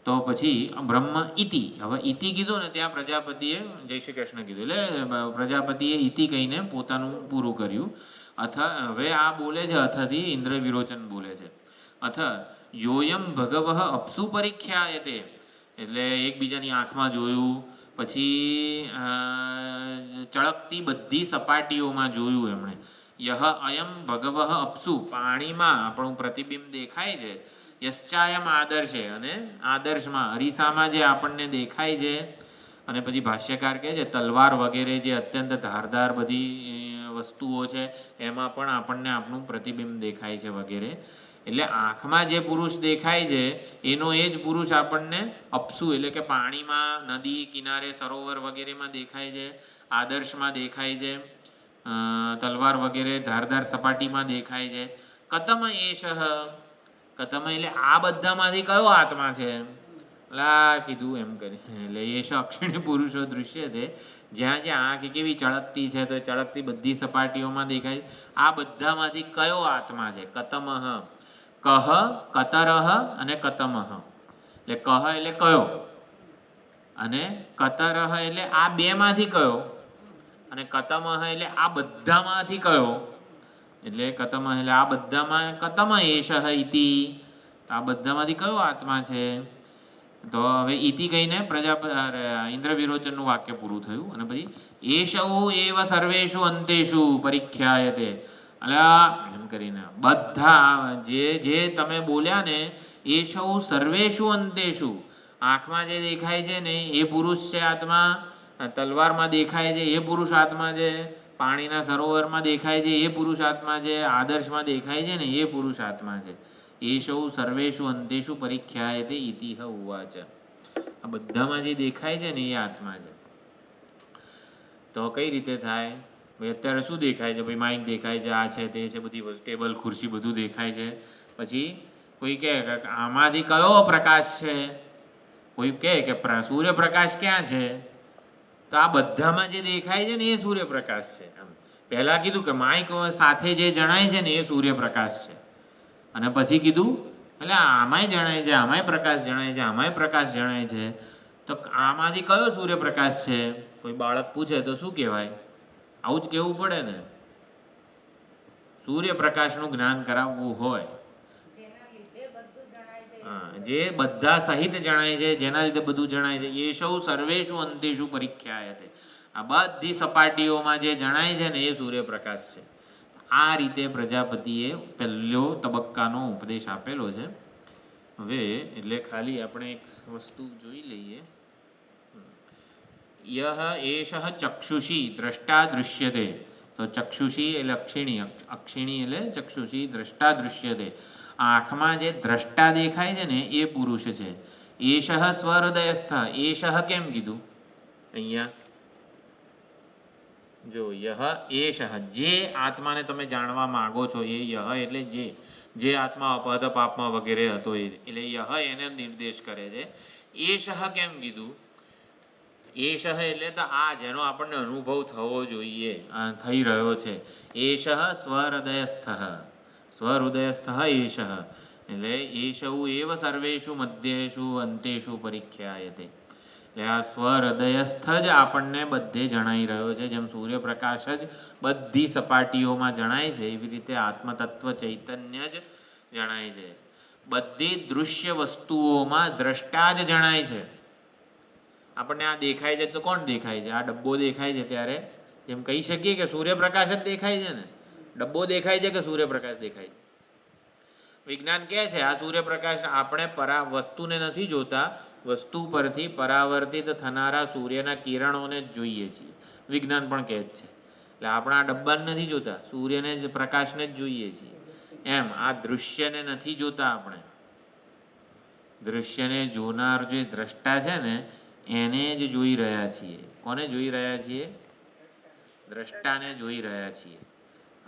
તો પછી બ્રહ્મ ઇતિ, હવે ઇતિ કીધું ને ત્યાં પ્રજાપતિએ જય શ્રી કૃષ્ણ કીધું, એટલે પ્રજાપતિએ ઇતિ કહીને પોતાનું પૂરું કર્યું. હવે આ બોલે છે અથથી ઇન્દ્ર વિરોચન બોલે છે. અથ યોયમ ભગવઃ અપ્સુ પરીખ્યાયતે, એટલે એકબીજાની આંખમાં જોયું, પછી ચળકતી બધી સપાટીઓમાં જોયું એમણે. યહ અયમ ભગવઃ અપ્સુ, પાણીમાં આપણું પ્રતિબિંબ દેખાય છે. યશ્ચાયમ આદર્શે, અને આદર્શમાં અરીસામાં જે આપણને દેખાય છે. અને પછી ભાષ્યકાર કહે છે તલવાર વગેરે જે અત્યંત ધારદાર બધી વસ્તુઓ છે એમાં પણ આપણને આપણું પ્રતિબિંબ દેખાય છે વગેરે. એટલે આંખમાં જે પુરુષ દેખાય છે એનો એ જ પુરુષ આપણને અપ્સુ, એટલે કે પાણીમાં, નદી કિનારે, સરોવર વગેરેમાં દેખાય છે, આદર્શમાં દેખાય છે, તલવાર વગેરે ધારદાર સપાટીમાં દેખાય છે. કતમ એષ, કતમ એટલે આ બધામાંથી કયો આત્મા છે? કીધું એમ કરી, એટલે એષ અક્ષિણી પુરુષો દૃશ્ય છે, જ્યાં જ્યાં આંખ કેવી ચળકતી છે તો ચળકતી બધી સપાટીઓમાં દેખાય. આ બધામાંથી કયો આત્મા છે? કતમઃ, કહ, કતરહ અને કતમઃ. એટલે કહ એટલે કયો, અને કતરહ એટલે આ બે માંથી કયો, અને કતમઃ એટલે આ બધામાંથી કયો. એટલે કતમઃ એટલે આ બધામાં, કતમ એષ ઇતિ, આ બધામાંથી કયો આત્મા છે? તો હવે ઇતિ કહીને ઇન્દ્ર વિરોચનનું વાક્ય પૂરું થયું. અને પછી એષૌ એવ સર્વેષુ અંતેષુ પરીખ્યાયતે, એટલે એમ કરીને બધા જે તમે બોલ્યા ને એ સૌ સર્વેશુ અંતેશુ, આંખમાં જે દેખાય છે ને એ પુરુષ છે આત્મા, તલવારમાં દેખાય છે એ પુરુષ આત્મા છે, પાણીના સરોવરમાં દેખાય છે એ પુરુષ આત્મા છે, આદર્શમાં દેખાય છે ને એ પુરુષ આત્મા છે. એ સૌ સર્વેશુ અંતેશુ પરિખ્યાયતે ઇતિહ ઉવાચ. આ બધામાં જે દેખાય છે ને એ આત્મા છે. તો કઈ રીતે થાય? ભાઈ અત્યારે શું દેખાય છે? ભાઈ માઇક દેખાય છે, આ છે તે છે, બધી ટેબલ ખુરશી બધું દેખાય છે. પછી કોઈ કહે કે આમાંથી કયો પ્રકાશ છે? કોઈ કહે કે સૂર્યપ્રકાશ ક્યાં છે? તો આ બધામાં જે દેખાય છે ને એ સૂર્યપ્રકાશ છે. એમ પહેલા કીધું કે માઇક સાથે જે જણાય છે ને એ સૂર્યપ્રકાશ છે, અને પછી કીધું એટલે આમાંય જણાય છે, આમાંય પ્રકાશ જણાય છે, આમાંય પ્રકાશ જણાય છે. તો આમાંથી કયો સૂર્યપ્રકાશ છે? કોઈ બાળક પૂછે તો શું કહેવાય? આવું જ કહેવું પડે ને. સૂર્યપ્રકાશનું જ્ઞાન કરાવવું હોય, જેના લીધે બધું જણાય છે. હા, જે બધા સહિત જણાય છે, જેના લીધે બધું જણાય છે. એ સૌ સર્વેશુ અંતેશુ પરિખ્યાયતે. આ બધી સપાટીઓમાં જે જણાય છે ને એ સૂર્યપ્રકાશ છે. આ રીતે પ્રજાપતિએ પહેલો તબક્કાનો ઉપદેશ આપેલો છે. હવે એટલે ખાલી આપણે એક વસ્તુ જોઈ લઈએ. યહ એષઃ ચક્ષુષી દ્રષ્ટા દૃશ્યતે. તો ચક્ષુષી એટલે અક્ષિણી, અક્ષિણી એટલે ચક્ષુષી દ્રષ્ટા દૃશ્યતે. આંખમાં જે દ્રષ્ટા દેખાય છે ને એ પુરુષ છે. એષઃ સ્વહૃદયસ્થ. એષઃ કેમ કીધું અહીંયા? જો યહ એષઃ, જે આત્માને તમે જાણવા માગો છો એ યહ એટલે જે આત્મા અપહત પાપમાં વગેરે હતો એ, એટલે યહ એને નિર્દેશ કરે છે. એષઃ કેમ કીધું? એષઃ એટલે તો આ જેનો આપણને અનુભવ થવો જોઈએ, થઈ રહ્યો છે. એષઃ સ્વહૃદયસ્થ. સ્વહૃદયસ્થ એષઃ એટલે એષૌ એવ સર્વેષુ મધ્યેષુ અંતેષુ પરિખ્યાયતે. એટલે આ સ્વહૃદયસ્થ જ આપણને બધે જણાઈ રહ્યો છે. જેમ સૂર્યપ્રકાશ જ બધી સપાટીઓમાં જણાય છે એવી રીતે આત્મતત્વ ચૈતન્ય જ જણાય છે. બધી દૃશ્ય વસ્તુઓમાં દ્રષ્ટા જ જણાય છે. આપણને આ દેખાય છે તો કોણ દેખાય છે? આ ડબ્બો દેખાય છે ત્યારે જેમ કહી શકીએ કે સૂર્યપ્રકાશ જ દેખાય છે ને. ડબ્બો દેખાય છે કે સૂર્યપ્રકાશ દેખાય છે? વિજ્ઞાન કહે છે આ સૂર્યપ્રકાશ, આપણે વસ્તુને નથી જોતા, વસ્તુ પરથી પરાવર્તિત થનારા સૂર્યના કિરણોને જ જોઈએ છીએ. વિજ્ઞાન પણ કહે છે. એટલે આપણે આ ડબ્બાને નથી જોતા, સૂર્યને જ, પ્રકાશને જ જોઈએ છીએ. એમ આ દૃશ્યને નથી જોતા આપણે. દૃશ્યને જોનાર જે દ્રષ્ટા છે ને એને જ જોઈ રહ્યા છીએ. કોને જોઈ રહ્યા છીએ? દ્રષ્ટાને જોઈ રહ્યા છીએ.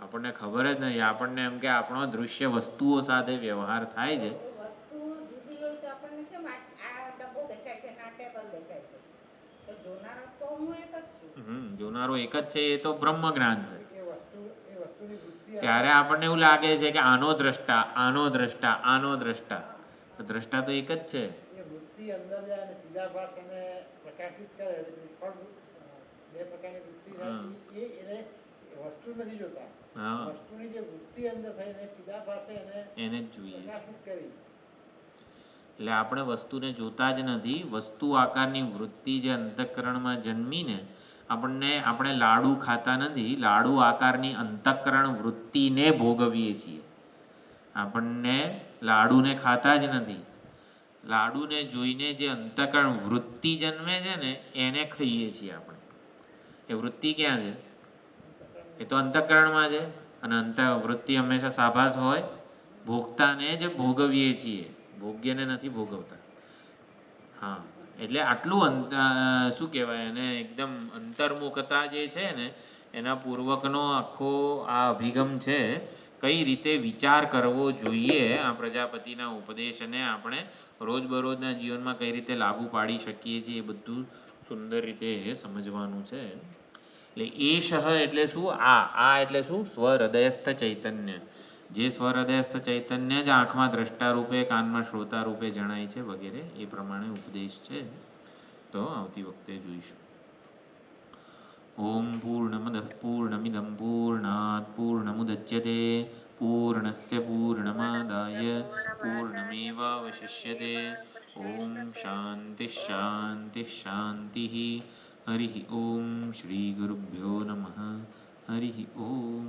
આપણને ખબર જ નથી. આપણને એમ કે આપણો દૃશ્ય વસ્તુઓ સાથે વ્યવહાર થાય છે. વસ્તુ જુદી હોય તો આપણને કેમ આ ડબ્બો દેખાય છે ને આ ટેબલ દેખાય છે, તો જોનારો તો હું એક જ છું. જોનારો એક જ છે એ તો બ્રહ્મ જ્ઞાન છે. એ વસ્તુની વૃત્તિ ત્યારે આપણને એવું લાગે છે કે આનો દ્રષ્ટા, આનો દ્રષ્ટા, આનો દ્રષ્ટા. તો દ્રષ્ટા તો એક જ છે. એ વૃત્તિ અંદર જાય અને ચિદાભાસ એને પ્રકાશિત કરે એટલે બે પ્રકારની વૃત્તિ થાય. એ એટલે વસ્તુ નથી જોતા, હા, વસ્તુની જે વૃત્તિ અંદર થઈને ચિદાભાસે એને જ જોઈએ. પ્રકાશિત કરી. એટલે આપણે વસ્તુને જોતા જ નથી. વસ્તુ આકારની વૃત્તિ જે અંતઃકરણમાં જન્મીને આપણે લાડુ ખાતા નથી, લાડુ આકારની અંતઃકરણ વૃત્તિને ભોગવીએ છીએ. આપણને લાડુને ખાતા જ નથી. લાડુને જોઈને જે અંતઃકરણ વૃત્તિ જન્મે છે ને એને ખાઈએ છીએ આપણે. એ વૃત્તિ ક્યાં છે? એ તો અંતઃકરણમાં છે. અને વૃત્તિ હંમેશા સાભાસ હોય, ભોગતાને જ ભોગવીએ છીએ, ભોગ્યને નથી ભોગવતા. હા, એટલે આટલું શું કહેવાય એને, એકદમ અંતર્મુખતા જે છે ને એના પૂર્વકનો આખો આ અભિગમ છે. કઈ રીતે વિચાર કરવો જોઈએ આ પ્રજાપતિના ઉપદેશને આપણે રોજબરોજના જીવનમાં કઈ રીતે લાગુ પાડી શકીએ છીએ એ બધું સુંદર રીતે સમજવાનું છે. એટલે એષઃ એટલે શું? આ એટલે શું? સ્વહૃદયસ્થ ચૈતન્ય. જે સ્વહૃદયસ્થ ચૈતન્ય જ આંખમાં દ્રષ્ટા રૂપે, કાનમાં શ્રોતા રૂપે જણાય છે વગેરે. એ પ્રમાણે ઉપદેશ છે. તો આવતી વખતે જોઈશું. ઓમ પૂર્ણમદઃ પૂર્ણમિદં પૂર્ણાત પૂર્ણમુદચ્યતે પૂર્ણસ્ય પૂર્ણમાદાય પૂર્ણમેવાવશિષ્યતે. ઓમ શાંતિ શાંતિ શાંતિ. હરિ ઓમ. શ્રી ગુરુભ્યો નમઃ. હરિ ઓમ.